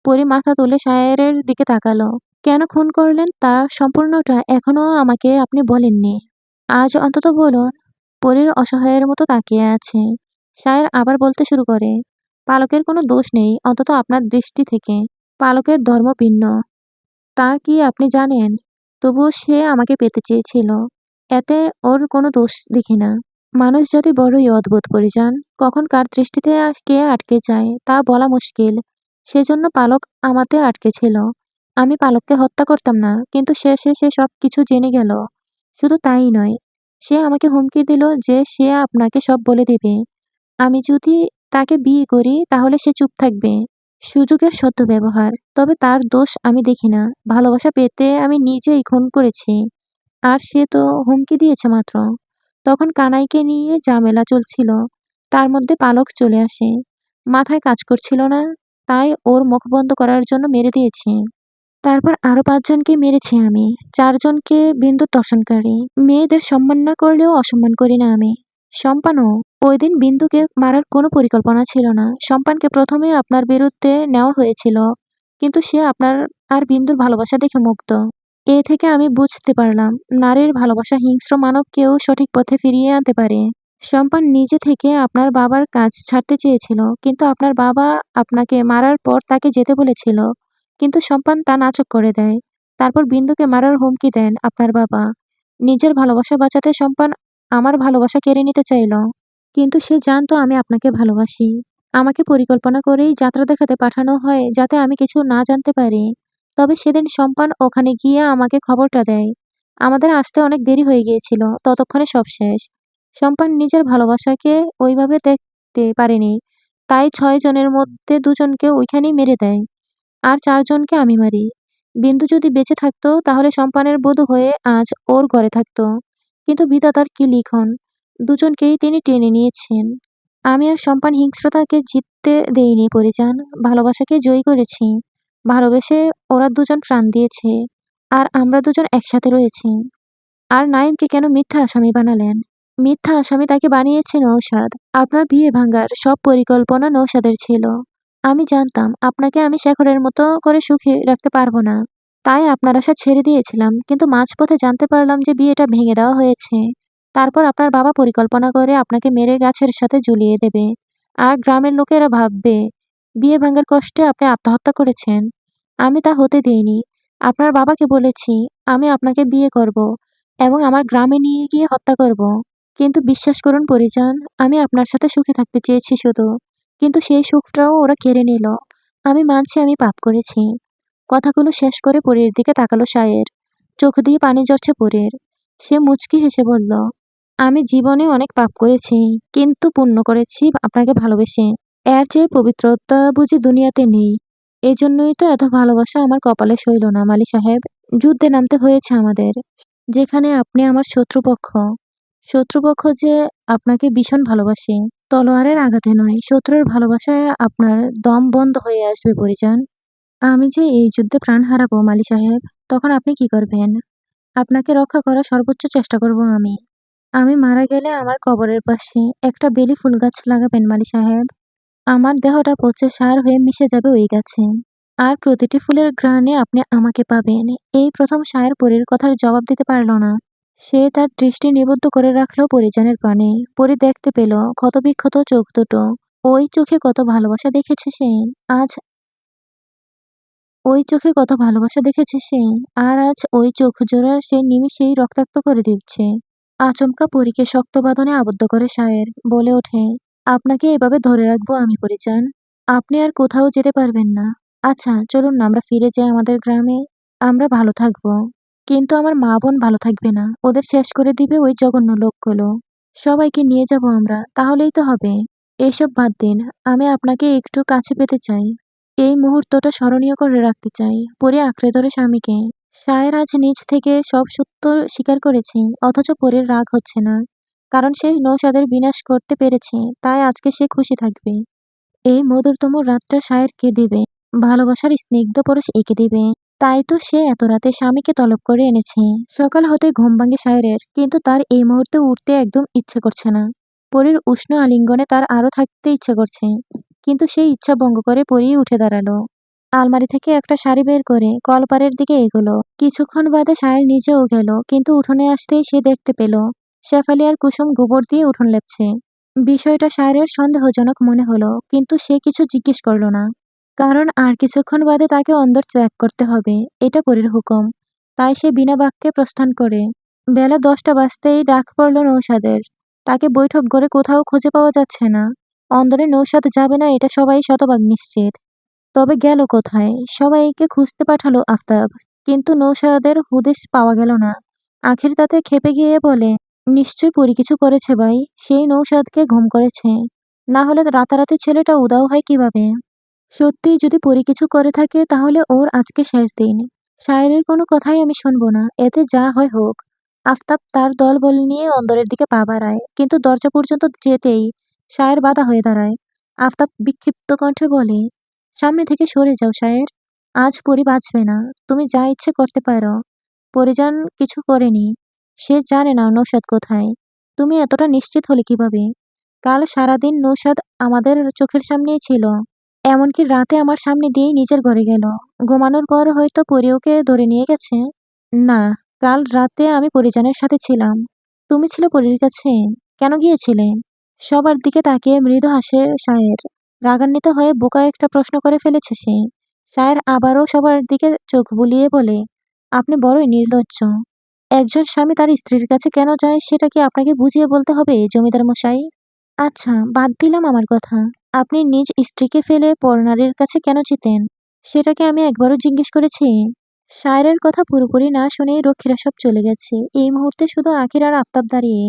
পরী মাথা তুলে সায়েরের দিকে তাকালো। কেন খুন করলেন তা সম্পূর্ণটা এখনো আমাকে আপনি বলেননি। আজ অন্তত বলুন। পরীর অসহায়ের মতো তাকিয়ে আছে। সায়ের আবার বলতে শুরু করে, পালকের কোনো দোষ নেই, অন্তত আপনার দৃষ্টি থেকে। পালকের ধর্ম ভিন্ন, তা কি আপনি জানেন? তবুও সে আমাকে পেতে চেয়েছিল। এতে ওর কোনো দোষ দেখি না। মানুষ জাতি বড়ই অদ্ভুত পরিজান। কখন কার দৃষ্টিতে কে আটকে যায় তা বলা মুশকিল। সেজন্য পালক আমাতে আটকে ছিল। আমি পালককে হত্যা করতাম না, কিন্তু শেষে সে সব কিছু জেনে গেল। শুধু তাই নয়, সে আমাকে হুমকি দিল যে সে আপনাকে সব বলে দেবে। আমি যদি তাকে বিয়ে করি তাহলে সে চুপ থাকবে। সুযোগের সদ্ব্যবহার। তবে তার দোষ আমি দেখি না। ভালোবাসা পেতে আমি নিজেই খুন করেছি। আর সে তো হুমকি দিয়েছে মাত্র। তখন কানাইকে নিয়ে ঝামেলা চলছিল। তার মধ্যে পালক চলে আসে। মাথায় কাজ করছিল না, তাই ওর মুখ বন্ধ করার জন্য মেরে দিয়েছি। তারপর আরো ৫ জনকে মেরেছি আমি। ৪ জনকে বিন্দুর দর্শনকারী। মেয়েদের সম্মান না করলেও অসম্মান করি না আমি। সম্পানও। ওই দিন বিন্দুকে মারার কোনো পরিকল্পনা ছিল না। সম্পানকে প্রথমে আপনার বিরুদ্ধে নেওয়া হয়েছিল, কিন্তু সে আপনার আর বিন্দুর ভালোবাসা দেখে মুগ্ধ। এ থেকে আমি বুঝতে পারলাম, নারীর ভালোবাসা হিংস্র মানবকেও সঠিক পথে ফিরিয়ে আনতে পারে। সম্পান নিজে থেকে আপনার বাবার কাজ ছাড়তে চেয়েছিল, কিন্তু আপনার বাবা আপনাকে মারার পর তাকে যেতে বলেছিল। কিন্তু সম্পান তা নাকচ করে দেয়। তারপর বিন্দুকে মারার হুমকি দেন আপনার বাবা। নিজের ভালোবাসা বাঁচাতে সম্পান আমার ভালোবাসা কেড়ে নিতে চাইল। কিন্তু সে জানতো আমি আপনাকে ভালোবাসি। আমাকে পরিকল্পনা করেই যাত্রা দেখাতে পাঠানো হয় যাতে আমি কিছু না জানতে পারি। তবে সেদিন সম্পান ওখানে গিয়ে আমাকে খবরটা দেয়। আমাদের আসতে অনেক দেরি হয়ে গিয়েছিল, ততক্ষণে সব শেষ। সম্পান নিজের ভালোবাসাকে ওইভাবে দেখতে পারেনি, তাই ৬ জনের মধ্যে ২ জনকে ওইখানেই মেরে দেয়, আর ৪ জনকে আমি মারি। বিন্দু যদি বেঁচে থাকতো তাহলে সম্পানের বধূ হয়ে আজ ওর ঘরে থাকতো। কিন্তু বিধাতার কি লিখন, দুজনকেই তিনি টেনে নিয়েছেন। আমি আর সম্পান হিংস্রতাকে জিততে দেইনি পরিজান, ভালোবাসাকে জয়ী করেছি। ভালোবেসে ওরা দুজন প্রাণ দিয়েছে, আর আমরা দুজন একসাথে রয়েছি। আর নাঈমকে কেন মিথ্যা আসামি বানালেন? মিথ্যা আসামি তাকে বানিয়েছে নৌশাদ। আপনার বিয়ে ভাঙার সব পরিকল্পনা নৌশাদের ছিল। আমি জানতাম আপনাকে আমি শেখরের মতো করে সুখে রাখতে পারবো না। তাই আপনার আশা ছেড়ে দিয়েছিলাম, কিন্তু মাঝপথে জানতে পারলাম যে বিয়েটা ভেঙে দেওয়া হয়েছে। তারপর আপনার বাবা পরিকল্পনা করে আপনাকে মেরে গাছের সাথে ঝুলিয়ে দেবে। আর গ্রামের লোকেরা ভাববে বিয়ে ভাঙার কষ্টে আপনি আত্মহত্যা করেছেন। আমি তা হতে দিইনি। আপনার বাবাকে বলেছি আমি আপনাকে বিয়ে করব এবং আমার গ্রামে নিয়ে গিয়ে হত্যা করব। কিন্তু বিশ্বাস করুন পরিজান, আমি আপনার সাথে সুখে থাকতে চেয়েছি শুধু। কিন্তু সেই সুখটাও ওরা কেড়ে নিল। আমি মানছি আমি পাপ করেছি। কথাগুলো শেষ করে পরীর দিকে তাকালো সায়ের। চোখ দিয়ে পানি ঝরছে পরীর। সে মুচকি হেসে বলল, আমি জীবনে অনেক পাপ করেছি, কিন্তু পুণ্য করেছি আপনাকে ভালোবেসে। এর চেয়ে পবিত্রতা বুঝি দুনিয়াতে নেই। এজন্যই তো এত ভালোবাসা আমার কপালে সইল না মালি সাহেব। যুদ্ধে নামতে হয়েছে আমাদের, যেখানে আপনি আমার শত্রুপক্ষ। শত্রুপক্ষ যে আপনাকে ভীষণ ভালোবাসে, তলোয়ারের আঘাতে নয়, শত্রুর ভালোবাসায় আপনার দম বন্ধ হয়ে আসবে পরিজান। আমি যে এই যুদ্ধে প্রাণ হারাবো মালি সাহেব, তখন আপনি কি করবেন? আপনাকে রক্ষা করার সর্বোচ্চ চেষ্টা করব আমি। আমি মারা গেলে আমার কবরের পাশে একটা বেলি ফুল গাছ লাগাবেন মালি সাহেব। আমার দেহটা পচে সার হয়ে মিশে যাবে ওই গাছে। আর প্রতিটি ফুলের ঘ্রাণে আপনি আমাকে পাবেন। এই প্রথম সায়ের পরীর কথার জবাব দিতে পারল না। সে তার দৃষ্টি নিবদ্ধ করে রাখলো পরিজানের পানে। পরি দেখতে পেল ক্ষতবিক্ষত চোখ দুটো। ওই চোখে কত ভালোবাসা দেখেছে সে। আজ ওই চোখে কত ভালোবাসা দেখেছে সে, আর আজ ওই চোখ জোড়া সে নিমিষেই রক্তাক্ত করে দিচ্ছে। আচমকা পরীকে শক্ত বাঁধনে আবদ্ধ করে সায়ের বলে ওঠে, আপনাকে এভাবে ধরে রাখবো আমি পরিজান? আপনি আর কোথাও যেতে পারবেন না। আচ্ছা চলুন না আমরা ফিরে যাই আমাদের গ্রামে। আমরা ভালো থাকবো। কিন্তু আমার মা বোন ভালো থাকবে না, ওদের শেষ করে দিবে ওই জঘন্য লোকগুলো। সবাইকে নিয়ে যাব আমরা, তাহলেই তো হবে। এইসব বাদ দিন, আমি আপনাকে একটু কাছে পেতে চাই। এই মুহূর্তটা স্মরণীয় করে রাখতে চাই। পরে আঁকড়ে ধরে স্বামীকে। সায়ের আজ নিজ থেকে সব সত্য স্বীকার করেছে, অথচ পরের রাগ হচ্ছে না। কারণ সে নৌসাদের বিনাশ করতে পেরেছে, তাই আজকে সে খুশি থাকবে। এই মধুরতম রাতটা সায়েরকে দিবে, ভালোবাসার স্নিগ্ধ পরশ এঁকে দিবে। তাই তো সে এত রাতে স্বামীকে তলব করে এনেছে। সকাল হতে ঘুম ভাঙে সায়েরের, কিন্তু তার এই মুহূর্তে উঠতে একদম ইচ্ছে করছে না। পরীর উষ্ণ আলিঙ্গনে তার আরো থাকতে ইচ্ছে করছে, কিন্তু সেই ইচ্ছা ভঙ্গ করে পরী উঠে দাঁড়ালো। আলমারি থেকে একটা শাড়ি বের করে কলপারের দিকে এগোলো। কিছুক্ষণ বাদে সায়ের নিজেও গেল, কিন্তু উঠোনে আসতেই সে দেখতে পেল শেফালি আর কুসুম গোবর দিয়ে উঠোন লেপছে। বিষয়টা সায়েরের সন্দেহজনক মনে হলো, কিন্তু সে কিছু জিজ্ঞেস করল না। কারণ আর কিছুক্ষণ বাদে তাকে অন্দর ত্যাগ করতে হবে, এটা পরীর হুকুম। তাই সে বিনা বাক্যে প্রস্থান করে। বেলা ১০টা বাজতেই ডাক পড়ল নৌসাদের। তাকে বৈঠক ঘরে কোথাও খুঁজে পাওয়া যাচ্ছে না। অন্দরে নৌসাদ যাবে না এটা সবাই শতভাগ নিশ্চিত। তবে গেল কোথায়? সবাইকে খুঁজতে পাঠালো আফতাব, কিন্তু নৌসাদের হুদিস পাওয়া গেল না। আখির তাতে ক্ষেপে গিয়ে বলে, নিশ্চয়ই পরী কিছু করেছে ভাই, সেই নৌসাদকে ঘুম করেছে। না হলে রাতারাতি ছেলেটা উধাও হয় কিভাবে? সত্যিই যদি পরী কিছু করে থাকে তাহলে ওর আজকে শেষ দিন। শায়েরের কোনো কথাই আমি শুনবো না, এতে যা হয় হোক। আফতাব তার দলবল নিয়ে অন্দরের দিকে পা বাড়ায়, কিন্তু দরজা পর্যন্ত যেতেই শায়ের বাধা হয়ে দাঁড়ায়। আফতাব বিক্ষিপ্ত কণ্ঠে বলে, সামনে থেকে সরে যাও শায়ের। আজ পরী বাঁচবে না, তুমি যা ইচ্ছে করতে পারো। পরিজান কিছু করেনি, সে জানে না নৌসাদ কোথায়। তুমি এতটা নিশ্চিত হলে কিভাবে? কাল সারাদিন নৌসাদ আমাদের চোখের সামনেই ছিল। এমনকি রাতে আমার সামনে দিয়েই নিজের ঘরে গেল। ঘুমানোর পর হয়তো পরী ওকে ধরে নিয়ে গেছে। না, কাল রাতে আমি পরিজানের সাথে ছিলাম। তুমি ছিলে পরীর কাছে? কেন গিয়েছিলে? সবার দিকে তাকিয়ে মৃদু হাসে শায়ের। রাগান্বিত হয়ে বোকা একটা প্রশ্ন করে ফেলেছে সে। শায়ের আবারও সবার দিকে চোখ বুলিয়ে বলে, আপনি বড়ই নির্লজ্জ। একজন স্বামী তার স্ত্রীর কাছে কেন যায় সেটা কি আপনাকে বুঝিয়ে বলতে হবে জমিদার মশাই? আচ্ছা, বাদ দিলাম আমার কথা। আপনি নিজ স্ত্রীকে ফেলে পরনারীর কাছে কেন যেতেন? সেটা কি আমি একবারও জিজ্ঞেস করেছি? শায়েরের কথা পুরোপুরি না শুনেই রক্ষীরা সব চলে গেছে। এই মুহূর্তে শুধু আখির আর আফতাব দাঁড়িয়ে।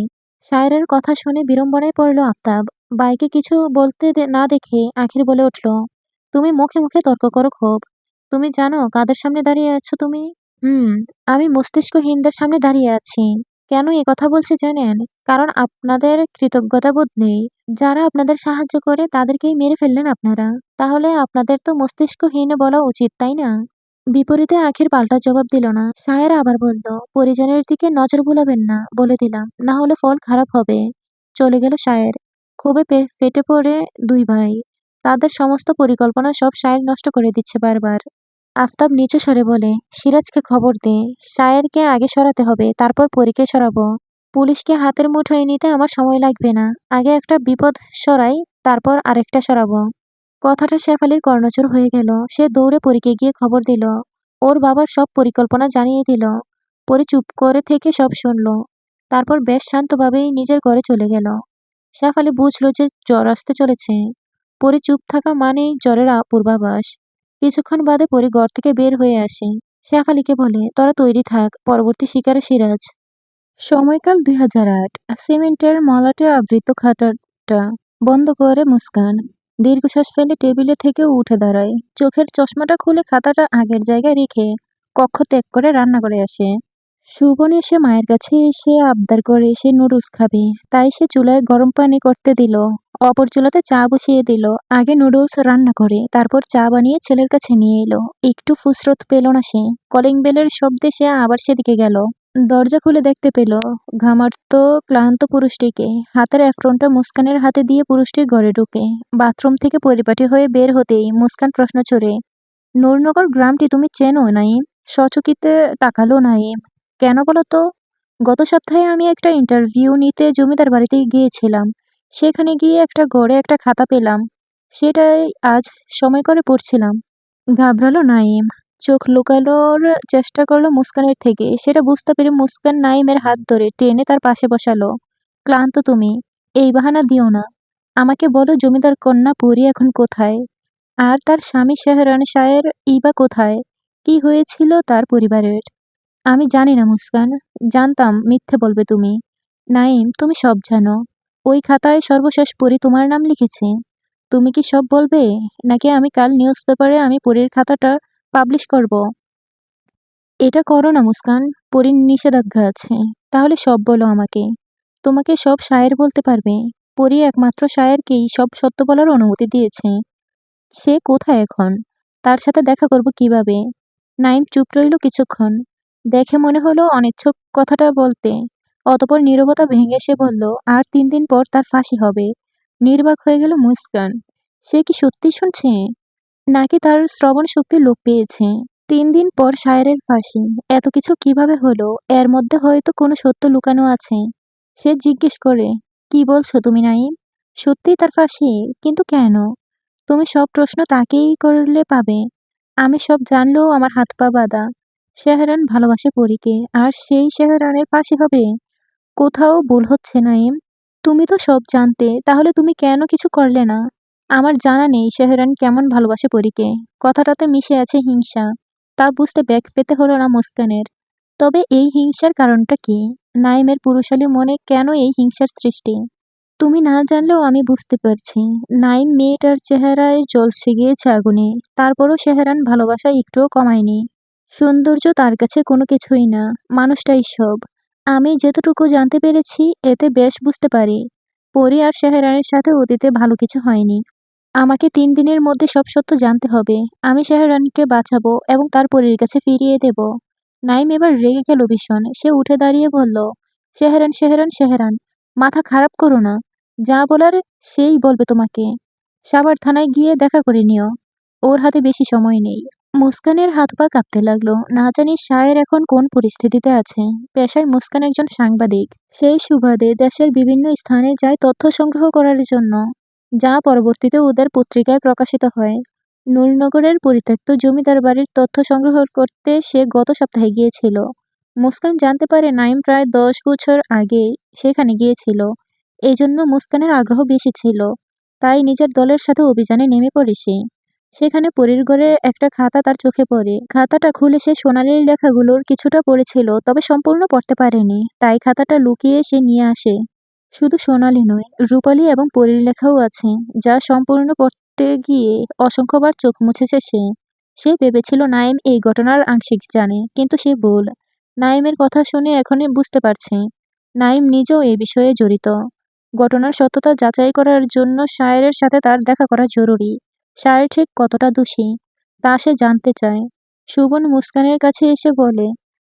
সায়রের কথা শুনে বিড়ম্বনায় পড়ল আফতাব। বাইকে কিছু বলতে না দেখে আখির বলে উঠল, তুমি মুখে মুখে তর্ক করো খুব। তুমি জানো কাদের সামনে দাঁড়িয়ে আছো তুমি? হুম, আমি মস্তিষ্কহীনদের সামনে দাঁড়িয়ে আছি। কেন এ কথা বলছি জানেন? কারণ আপনাদের কৃতজ্ঞতাবোধ নেই। যারা আপনাদের সাহায্য করে তাদেরকেই মেরে ফেললেন আপনারা। তাহলে আপনাদের তো মস্তিষ্কহীন বলা উচিত, তাই না? বিপরীতে আখির পাল্টা জবাব দিল না। সায়েরা আবার বলল, পরিজনের দিকে নজর বুলাবেন না, বলে দিলাম, না হলে ফল খারাপ হবে। চলে গেল সায়ের। ক্ষোভে ফেটে পড়ে দুই ভাই। তাদের সমস্ত পরিকল্পনা সব সায়ের নষ্ট করে দিচ্ছে বারবার। আফতাব নিচু স্বরে বলে, সিরাজকে খবর দে। সায়েরকে আগে সরাতে হবে, তারপর পরীকে সরাবো। পুলিশকে হাতের মুঠোয় নিতে আমার সময় লাগবে না। আগে একটা বিপদ সরাই, তারপর আরেকটা সরাবো। কথাটা শেফালির কর্ণচুর হয়ে গেল। সে দৌড়ে পরীকে গিয়ে খবর দিল। ওর বাবার সব পরিকল্পনা জানিয়ে দিল। পরী চুপ করে থেকে সব শুনল। তারপর বেশ শান্তভাবেই নিজের ঘরে চলে গেল। শেফালি বুঝল যে জ্বর আসতে চলেছে। পরী চুপ থাকা মানেই জ্বরের পূর্বাভাস। কিছুক্ষণ বাদে পরী ঘর থেকে বের হয়ে আসে। শেফালিকে বলে, তোরা তৈরি থাক, পরবর্তী শিকারে সিরাজ। সময়কাল 2008। সিমেন্টের মলাটে আবৃত খাটটা বন্ধ করে মুস্কান দীর্ঘশ্বাস ফেলে টেবিলে থেকে উঠে দাঁড়ায়। চোখের চশমাটা খুলে খাতাটা আগের জায়গায় রেখে কক্ষ ত্যাগ করে রান্না করে আসে। সুবন এসে মায়ের কাছে এসে আবদার করে সে নুডলস খাবে, তাই সে চুলায় গরম পানি করতে দিল। অপর চুলাতে চা বসিয়ে দিল। আগে নুডলস রান্না করে তারপর চা বানিয়ে ছেলের কাছে নিয়ে এলো। একটু ফুসরত পেল না সে। কলিং বেলের শব্দে সে আবার সেদিকে গেল। দরজা খুলে দেখতে পেল ঘামার্ত ক্লান্ত পুরুষটিকে। হাতের অ্যাপ্রনটা মুস্কানের হাতে দিয়ে পুরুষটি ঘরে ঢুকে বাথরুম থেকে পরিপাটি হয়ে বের হতেই মুস্কান প্রশ্ন ছড়ে, নূরনগর গ্রামটি তুমি চেনো নাইম? সচকিতে তাকালো নাইম। কেন বলো তো? গত সপ্তাহে আমি একটা ইন্টারভিউ নিতে জমিদার বাড়িতে গিয়েছিলাম। সেখানে গিয়ে একটা গড়ে একটা খাতা পেলাম। সেটাই আজ সময় করে পড়ছিলাম। ঘাবড়ালো নাইম। চোখ লুকানোর চেষ্টা করলো মুস্কানের থেকে। সেটা বুঝতে পেরে মুস্কান নাইমের হাত ধরে টেনে তার পাশে বসালো। ক্লান্ত তুমি? এই বাহানা দিও না। আমাকে বলো জমিদার কন্যা পরী এখন কোথায়? আর তার স্বামী শেহরান শায়ের ইবা কোথায়? কি হয়েছিল তার পরিবারের? আমি জানি না মুস্কান। জানতাম মিথ্যে বলবে তুমি। নাইম, তুমি সব জানো। ওই খাতায় সর্বশেষ পরী তোমার নাম লিখেছে। তুমি কি সব বলবে? নাকি আমি কাল নিউজ পেপারে আমি পরীর খাতাটা পাবলিশ করব? এটা করো না মুস্কান। পরীর নিষেধাজ্ঞা আছে। তাহলে সব বলো আমাকে। তোমাকে সব শায়ের বলতে পারবে। পরী একমাত্র শায়েরকেই সব সত্য বলার অনুমতি দিয়েছে। সে কোথায় এখন? তার সাথে দেখা করব কিভাবে? নাইম চুপ রইল কিছুক্ষণ। দেখে মনে হলো অনিচ্ছুক কথাটা বলতে। অতঃপর নীরবতা ভেঙে সে বলল, আর 3 দিন পর তার ফাঁসি হবে। নির্বাক হয়ে গেল মুস্কান। সে কি সত্যি শুনছে? নাকি তার শ্রবণ শক্তি লোপ পেয়েছে? 3 দিন পর শায়েরের ফাঁসি। এত কিছু কিভাবে হলো? এর মধ্যে হয়তো কোনো সত্য লুকানো আছে। সে জিজ্ঞেস করে, কি বলছো তুমি নাইম? সত্যিই তার ফাঁসি? কিন্তু কেন? তুমি সব প্রশ্ন তাকেই করলে পাবে। আমি সব জানলেও আমার হাত পা বাঁধা। শেহরান ভালোবাসে পরীকে, আর সেই শেহরানের ফাঁসি হবে? কোথাও ভুল হচ্ছে নাইম। তুমি তো সব জানতে, তাহলে তুমি কেন কিছু করলে না? আমার জানা নেই শেহরান কেমন ভালোবাসে পরীকে। কথাটাতে মিশে আছে হিংসা। তা বুঝতে ব্যাগ পেতে হলো না মুস্কানের। তবে এই হিংসার কারণটা কি? নাইমের পুরুষালী মনে কেন এই হিংসার সৃষ্টি? তুমি না জানলেও আমি বুঝতে পারছি। নাইম মেয়েটার চেহারায় ঝলসে গিয়েছে আগুনে। তারপরও শেহরান ভালোবাসা একটুও কমায়নি। সৌন্দর্য তার কাছে কোনো কিছুই না, মানুষটাই সব। আমি যেতটুকু জানতে পেরেছি এতে বেশ বুঝতে পারি পরী আর শেহরানের সাথে অতীতে ভালো কিছু হয়নি। আমাকে 3 দিনের মধ্যে সব সত্য জানতে হবে। আমি শেহরানকে বাঁচাবো এবং তার পরীর কাছে ফিরিয়ে দেব। নাইম এবার রেগে গেল ভীষণ। সে উঠে দাঁড়িয়ে বলল, শেহরান শেহরান শেহরান, মাথা খারাপ করো না। যা বলার সেই বলবে তোমাকে। সাভার থানায় গিয়ে দেখা করে নিও। ওর হাতে বেশি সময় নেই। মুস্কানের হাত পা কাঁপতে লাগলো। না জানি শায়ের এখন কোন পরিস্থিতিতে আছে। পেশায় মুস্কান একজন সাংবাদিক। সেই সুবাদে দেশের বিভিন্ন স্থানে যায় তথ্য সংগ্রহ করার জন্য, যা পরবর্তীতে ওদের পত্রিকায় প্রকাশিত হয়। নূরনগরের পরিত্যক্ত জমিদার বাড়ির তথ্য সংগ্রহ করতে সে গত সপ্তাহে গিয়েছিল। মুস্কান জানতে পারে নাইম প্রায় 10 বছর আগে সেখানে গিয়েছিল। এজন্য মুস্কানের আগ্রহ বেশি ছিল। তাই নিজের দলের সাথে অভিযানে নেমে পড়ে সে। সেখানে পরীর ঘরে একটা খাতা তার চোখে পড়ে। খাতাটা খুলে সে সোনালি লেখাগুলোর কিছুটা পড়েছিল, তবে সম্পূর্ণ পড়তে পারেনি। তাই খাতাটা লুকিয়ে সে নিয়ে আসে। শুধু সোনালি নয়, রূপালি এবং পরীর লেখাও আছে, যা সম্পূর্ণ পড়তে গিয়ে অসংখ্যবার চোখ মুছেছে সে। সে ভেবেছিল নাইম এই ঘটনার আংশিক জানে, কিন্তু সে ভুল। নাইমের কথা শুনে এখনই বুঝতে পারছে, নাইম নিজেও এই বিষয়ে জড়িত। ঘটনার সত্যতা যাচাই করার জন্য শায়েরের সাথে তার দেখা করা জরুরি। শায়ের ঠিক কতটা দোষী তা সে জানতে চায়। সুবন মুস্কানের কাছে এসে বলে,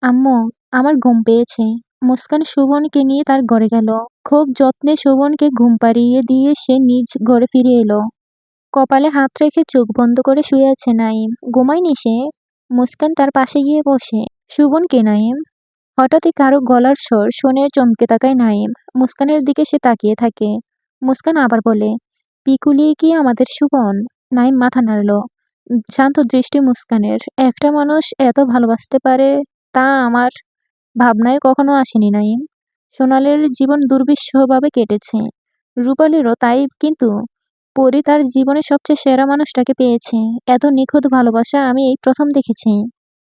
আম্মু, আমার ঘুম পেয়েছে। মুস্কান শোভনকে নিয়ে তার ঘরে গেল। খুব যত্নে শোভনকে ঘুম পাড়িয়ে দিয়ে সে নিজ ঘরে ফিরে এলো। কপালে হাত রেখে চোখ বন্ধ করে শুয়ে আছে নাইম। ঘুমায়নি সে। মুস্কান তার পাশে গিয়ে বসে। শোভন কে নাইম? হঠাৎই কারো গলার স্বর শুনে চমকে তাকায় নাইম। মুস্কানের দিকে সে তাকিয়ে থাকে। মুস্কান আবার বলে, পিকুলি কি আমাদের শোভন? নাইম মাথা নাড়ল। শান্ত দৃষ্টি মুস্কানের। একটা মানুষ এত ভালোবাসতে পারে তা আমার ভাবনায় কখনো আসেনি নাইম। সোনালের জীবন দুর্বিষহভাবে কেটেছে, রূপালীরও তাই, কিন্তু পরী তার জীবনে সবচেয়ে সেরা মানুষটাকে পেয়েছে। এত নিখুঁত ভালোবাসা আমি এই প্রথম দেখেছি।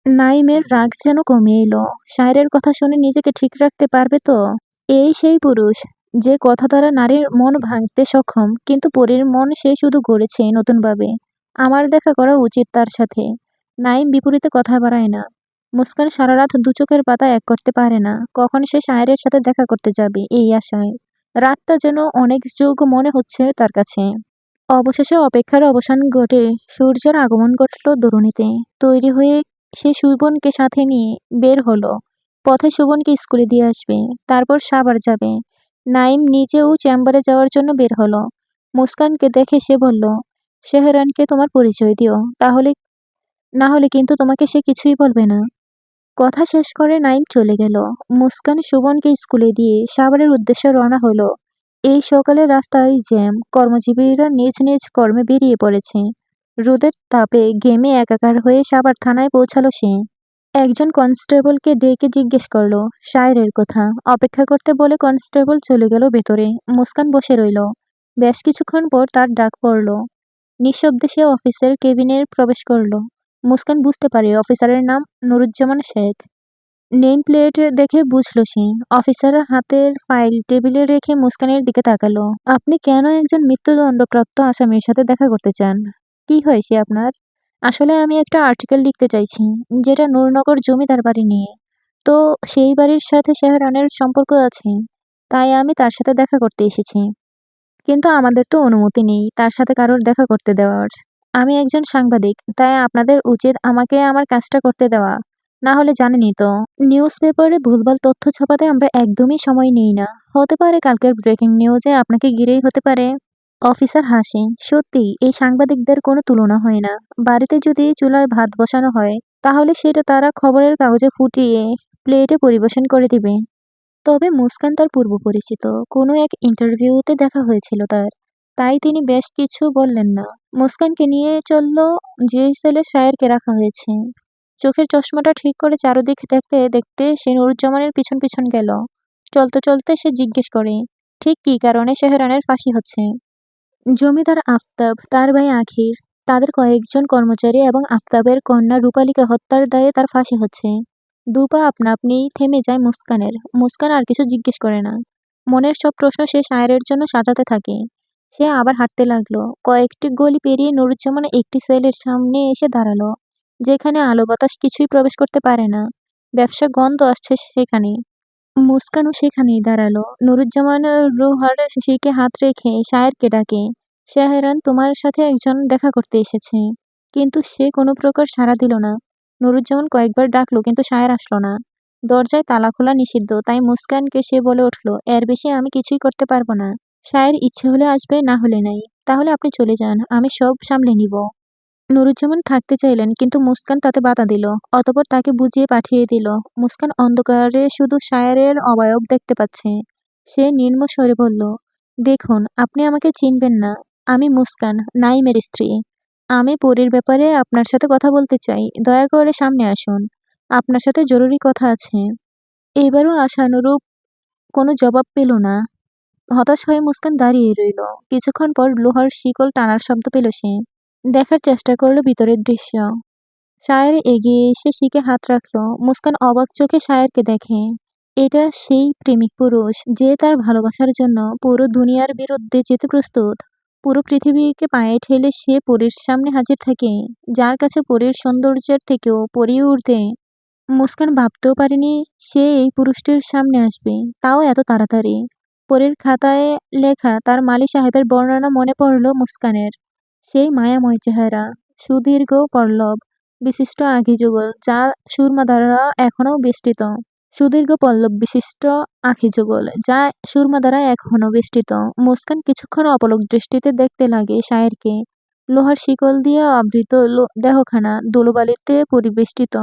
নাইমের রাগ যেন কমে এলো। শায়েরের কথা শুনে নিজেকে ঠিক রাখতে পারবে তো? এই সেই পুরুষ যে কথা দ্বারা নারীর মন ভাঙতে সক্ষম, কিন্তু পরীর মন সে শুধু গড়েছে নতুনভাবে। আমার দেখা করা উচিত তার সাথে। নাইম বিপরীতে কথা বাড়ায় না। মুস্কান সারা রাত দু চোখের পাতা এক করতে পারে না, কখন সে শায়েরের সাথে দেখা করতে যাবে এই আশায়। রাতটা যেন অনেক যুগ মনে হচ্ছে তার কাছে। অবশেষে অপেক্ষার অবসান ঘটে। সূর্যের আগমন ঘটল দূরণীতে। তৈরি হয়ে সে শোভনকে সাথে নিয়ে বের হলো। পথে শোভনকে স্কুলে দিয়ে আসবে, তারপর সাভার যাবে। নাইম নিজেও চেম্বারে যাওয়ার জন্য বের হলো। মুস্কানকে দেখে সে বলল, শেহরানকে তোমার পরিচয় দিও, না হলে কিন্তু তোমাকে সে কিছুই বলবে না। কথা শেষ করে নাইম চলে গেল। মুস্কান শোভনকে স্কুলে দিয়ে সাভারের উদ্দেশ্যে রওনা হলো। এই সকালে রাস্তায় জ্যাম, কর্মজীবীরা নিজ নিজ কর্মে বেরিয়ে পড়েছে। রোদের তাপে ঘেমে একাকার হয়ে সাভার থানায় পৌঁছালো সে। একজন কনস্টেবলকে ডেকে জিজ্ঞেস করলো শায়েরের কথা। অপেক্ষা করতে বলে কনস্টেবল চলে গেল ভেতরে। মুস্কান বসে রইল। বেশ কিছুক্ষণ পর তার ডাক পড়ল। নিঃশব্দে সে অফিসের কেবিনে প্রবেশ করলো। মুস্কান বুঝতে পারে অফিসারের নাম নুরুজ্জামান শেখ। নেম প্লেট দেখে বুঝল সে। অফিসারের হাতের ফাইল টেবিলে রেখে মুস্কানের দিকে তাকালো। আপনি কেন একজন মৃত্যুদণ্ডপ্রাপ্ত আসামির সাথে দেখা করতে চান? কি হয়েছে আপনার? আসলে আমি একটা আর্টিকেল লিখতে চাইছি, যেটা নূরনগর জমিদার বাড়ি নিয়ে। তো সেই বাড়ির সাথে শেহরানের সম্পর্ক আছে, তাই আমি তার সাথে দেখা করতে এসেছি। কিন্তু আমাদের তো অনুমতি নেই তার সাথে কারোর দেখা করতে দেওয়ার। আমি একজন সাংবাদিক, তাই আপনাদের উচিত আমাকে আমার কাজটা করতে দেওয়া। না হলে জানেনই তো, নিউজ পেপারে ভুলভাল তথ্য ছাপাতে আমরা একদমই সময় নিই না। হতে পারে কালকের ব্রেকিং নিউজে আপনাকে ঘিরেই হতে পারে। অফিসার হাসে। সত্যিই এই সাংবাদিকদের কোনো তুলনা হয় না। বাড়িতে যদি চুলায় ভাত বসানো হয়, তাহলে সেটা তারা খবরের কাগজে ফুটিয়ে প্লেটে পরিবেশন করে দিবে। তবে মুস্কান তার পূর্ব পরিচিত, কোনো এক ইন্টারভিউতে দেখা হয়েছিল তার, তাই তিনি বেশ কিছু বললেন না। মুস্কানকে নিয়ে চলল যে সেলে শায়েরকে রাখা হয়েছে। চোখের চশমাটা ঠিক করে চারদিক দেখতে দেখতে সে নুরুজ্জামানের পিছন পিছন গেল। চলতে চলতে সে জিজ্ঞেস করে, ঠিক কী কারণে শেহরানের ফাঁসি হচ্ছে? জমিদার আফতাব, তার ভাই আখির, তাদের কয়েকজন কর্মচারী এবং আফতাবের কন্যা রূপালীকে হত্যার দায়ে তার ফাঁসি হচ্ছে। দুপা আপনা আপনি থেমে যায় মুস্কানের। মুস্কান আর কিছু জিজ্ঞেস করে না। মনের সব প্রশ্ন সে শায়েরের জন্য সাজাতে থাকে। সে আবার হাঁটতে লাগলো। কয়েকটি গলি পেরিয়ে নুরুজ্জামান একটি সেলের সামনে এসে দাঁড়ালো, যেখানে আলো বাতাস কিছুই প্রবেশ করতে পারে না। ব্যবসা গন্ধ আসছে সেখানে। মুস্কানও সেখানেই দাঁড়ালো। নুরুজ্জামান রুহার শিকে হাত রেখে শায়েরকে ডাকে, শাহেরান, তোমার সাথে একজন দেখা করতে এসেছে। কিন্তু সে কোনো প্রকার সাড়া দিল না। নুরুজ্জামান কয়েকবার ডাকলো, কিন্তু শায়ের আসলো না। দরজায় তালা খোলা নিষিদ্ধ, তাই মুস্কানকে সে বলে উঠল, এর বেশি আমি কিছুই করতে পারবো না। শায়ের ইচ্ছে হলে আসবে, না হলে নাই। তাহলে আপনি চলে যান, আমি সব সামলে নিব। নুরুজ্জামান থাকতে চাইলেন, কিন্তু মুস্কান তাতে বাধা দিল। অতঃপর তাকে বুঝিয়ে পাঠিয়ে দিল। মুস্কান অন্ধকারে শুধু শায়েরের অবয়ব দেখতে পাচ্ছে। সে নিম্ন স্বরে বলল, দেখুন, আপনি আমাকে চিনবেন না। আমি মুস্কান, নাইমের স্ত্রী। আমি পরীর ব্যাপারে আপনার সাথে কথা বলতে চাই। দয়া করে সামনে আসুন, আপনার সাথে জরুরি কথা আছে। এবারও আশানুরূপ কোনো জবাব পেল না। হতাশ হয়ে মুস্কান দাঁড়িয়ে রইল। কিছুক্ষণ পর লোহার শিকল টানার শব্দ পেল সে। দেখার চেষ্টা করলো ভিতরের দৃশ্য। শায়ের এগিয়ে এসে শিকে হাত রাখলো। মুস্কান অবাক চোখে শায়েরকে দেখে। এটা সেই প্রেমিক পুরুষ যে তার ভালোবাসার জন্য পুরো দুনিয়ার বিরুদ্ধে যেতে প্রস্তুত। পুরো পৃথিবীকে পায়ে ঠেলে সে পরীর সামনে হাজির থাকে, যার কাছে পরীর সৌন্দর্যের থেকেও পরী ঊর্ধ্বে। মুস্কান ভাবতেও পারেনি সে এই পুরুষটির সামনে আসবে, তাও এত তাড়াতাড়ি। পরীর খাতায় লেখা তার মালি সাহেবের বর্ণনা মনে পড়ল মুস্কানের। সেই মায়াময় চেহারা, সুদীর্ঘ পল্লব বিশিষ্ট আঁখিযুগল যা সুরমা দ্বারা এখনও বেষ্টিত। সুদীর্ঘ পল্লব বিশিষ্ট আঁখিযুগল যা সুরমা দ্বারা এখনও বেষ্টিত। মুস্কান কিছুক্ষণ অপলক দৃষ্টিতে দেখতে লাগে শায়েরকে। লোহার শিকল দিয়ে আবৃত দেহখানা ধুলোবালিতে পরিবেষ্টিত,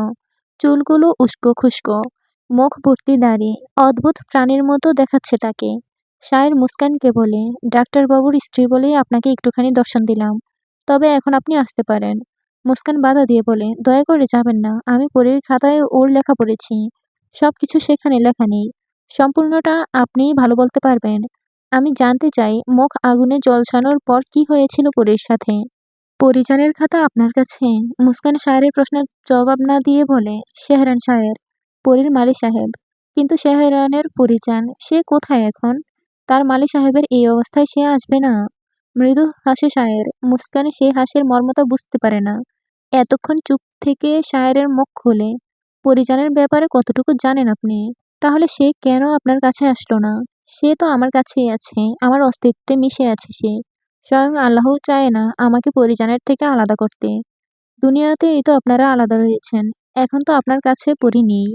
চুলগুলো উস্কো খুস্কো, মুখ ভর্তি দাড়ি, অদ্ভুত প্রাণীর মতো দেখাচ্ছে তাকে। শায়ের মুস্কানকে বলে, ডাক্তারবাবুর স্ত্রী বলেই আপনাকে একটুখানি দর্শন দিলাম, তবে এখন আপনি আসতে পারেন। মুস্কান বাধা দিয়ে বলে, দয়া করে যাবেন না, আমি পরীর খাতায় ওর লেখা পড়েছি। সবকিছু সেখানে লেখা নেই, সম্পূর্ণটা আপনিই ভালো বলতে পারবেন। আমি জানতে চাই মুখ আগুনে ঝলসানোর পর কি হয়েছিল পরীর সাথে। পরিজানের খাতা আপনার কাছে? মুস্কান শায়েরের প্রশ্নের জবাব না দিয়ে বলে, শেহরান শায়ের, পরীর মালি সাহেব। কিন্তু শেহরানের পরিজান, সে কোথায় এখন? তার মালি সাহেবের এই অবস্থায় সে আসবে না। মৃদু হাসে শায়ের। মুস্কান সেই হাসির মর্মতা বুঝতে পারে না। এতক্ষণ চুপ থেকে শায়েরের মুখ খুলে, পরিজানের ব্যাপারে কতটুকু জানেন আপনি? তাহলে সে কেন আপনার কাছে আসলো না? সে তো আমার কাছেই আছে, আমার অস্তিত্বে মিশে আছে সে। স্বয়ং আল্লাহও চায় না আমাকে পরিজানের থেকে আলাদা করতে। দুনিয়াতে এই তো আপনারা আলাদা রয়েছেন, এখন তো আপনার কাছে পরি নেই।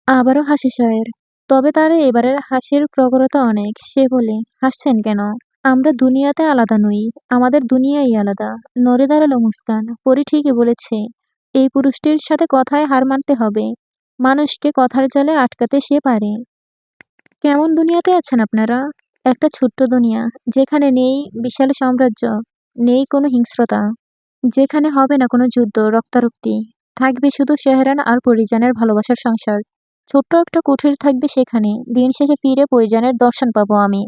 আবারও হাসে শায়ের। তবে তার এবারের হাসির প্রখরতা অনেক। সে বলে, হাসছেন কেন? আমরা দুনিয়াতে আলাদা নই, আমাদের দুনিয়াই আলাদা। নড়ে দাঁড়ালো মুস্কান। পরি ঠিকই বলেছে, এই পুরুষটির সাথে কথায় হার মানতে হবে। মানুষকে কথার জালে আটকাতে সে পারে। কেমন দুনিয়াতে আছেন আপনারা? একটা ছোট্ট দুনিয়া, যেখানে নেই বিশাল সাম্রাজ্য, নেই কোনো হিংস্রতা, যেখানে হবে না কোনো যুদ্ধ রক্তারক্তি। থাকবে শুধু শেহরান আর পরিজানের ভালোবাসার সংসার। ছোট্ট একটা কুঠির থাকবে সেখানে। দিন শেষে ফিরে পরিজানের দর্শন পাবো আমি।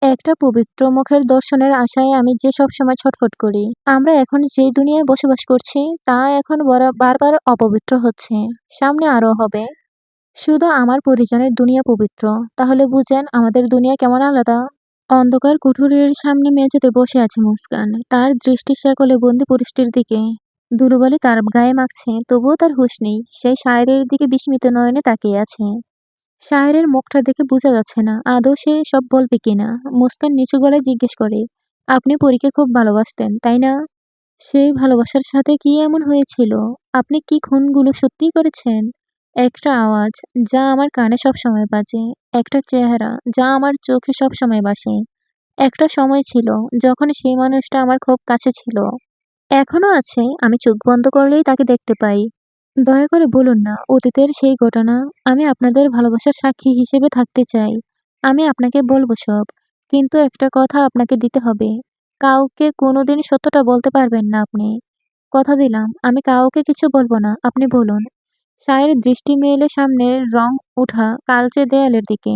একটা পবিত্র মুখের দর্শনের আশায় আমি যে সবসময় ছটফট করি। আমরা এখন যে দুনিয়ায় বসবাস করছি তা এখন বারবার অপবিত্র হচ্ছে, সামনে আরও হবে। শুধু আমার পরিজনের দুনিয়া পবিত্র, তাহলে বুঝেন আমাদের দুনিয়া কেমন আলাদা। অন্ধকার কুঠুরির সামনে মেঝেতে বসে আছে মুস্কান, তার দৃষ্টি শেকলে বন্দি পুরুষটির দিকে। ধুলোবালি তার গায়ে মাখছে, তবুও তার হুঁশ নেই। সেই শায়েরের দিকে বিস্মিত নয়নে তাকিয়ে আছে। শায়েরের মুখটা দেখে বোঝা যাচ্ছে না আদৌ সে সব বলবে কিনা। মুস্কান নিচু গলায় জিজ্ঞেস করে, আপনি পরীকে খুব ভালোবাসতেন তাই না? সেই ভালোবাসার সাথে কি এমন হয়েছিল? আপনি কি খুনগুলো সত্যিই করেছেন? একটা আওয়াজ যা আমার কানে সবসময় বাজে, একটা চেহারা যা আমার চোখে সবসময় ভাসে। একটা সময় ছিল যখন সেই মানুষটা আমার খুব কাছে ছিল, এখনো আছে। আমি চোখ বন্ধ করলেই তাকে দেখতে পাই। দয়া করে বলুন না অতীতের সেই ঘটনা। আমি আপনাদের ভালোবাসার সাক্ষী হিসেবে থাকতে চাই। আমি আপনাকে বলবো সব, কিন্তু একটা কথা আপনাকে দিতে হবে। কাউকে কোনোদিন সত্যটা বলতে পারবেন না আপনি। কথা দিলাম আমি কাউকে কিছু বলবো না, আপনি বলুন। শায়ের দৃষ্টি মেলে সামনের রং উঠা কালচে দেয়ালের দিকে।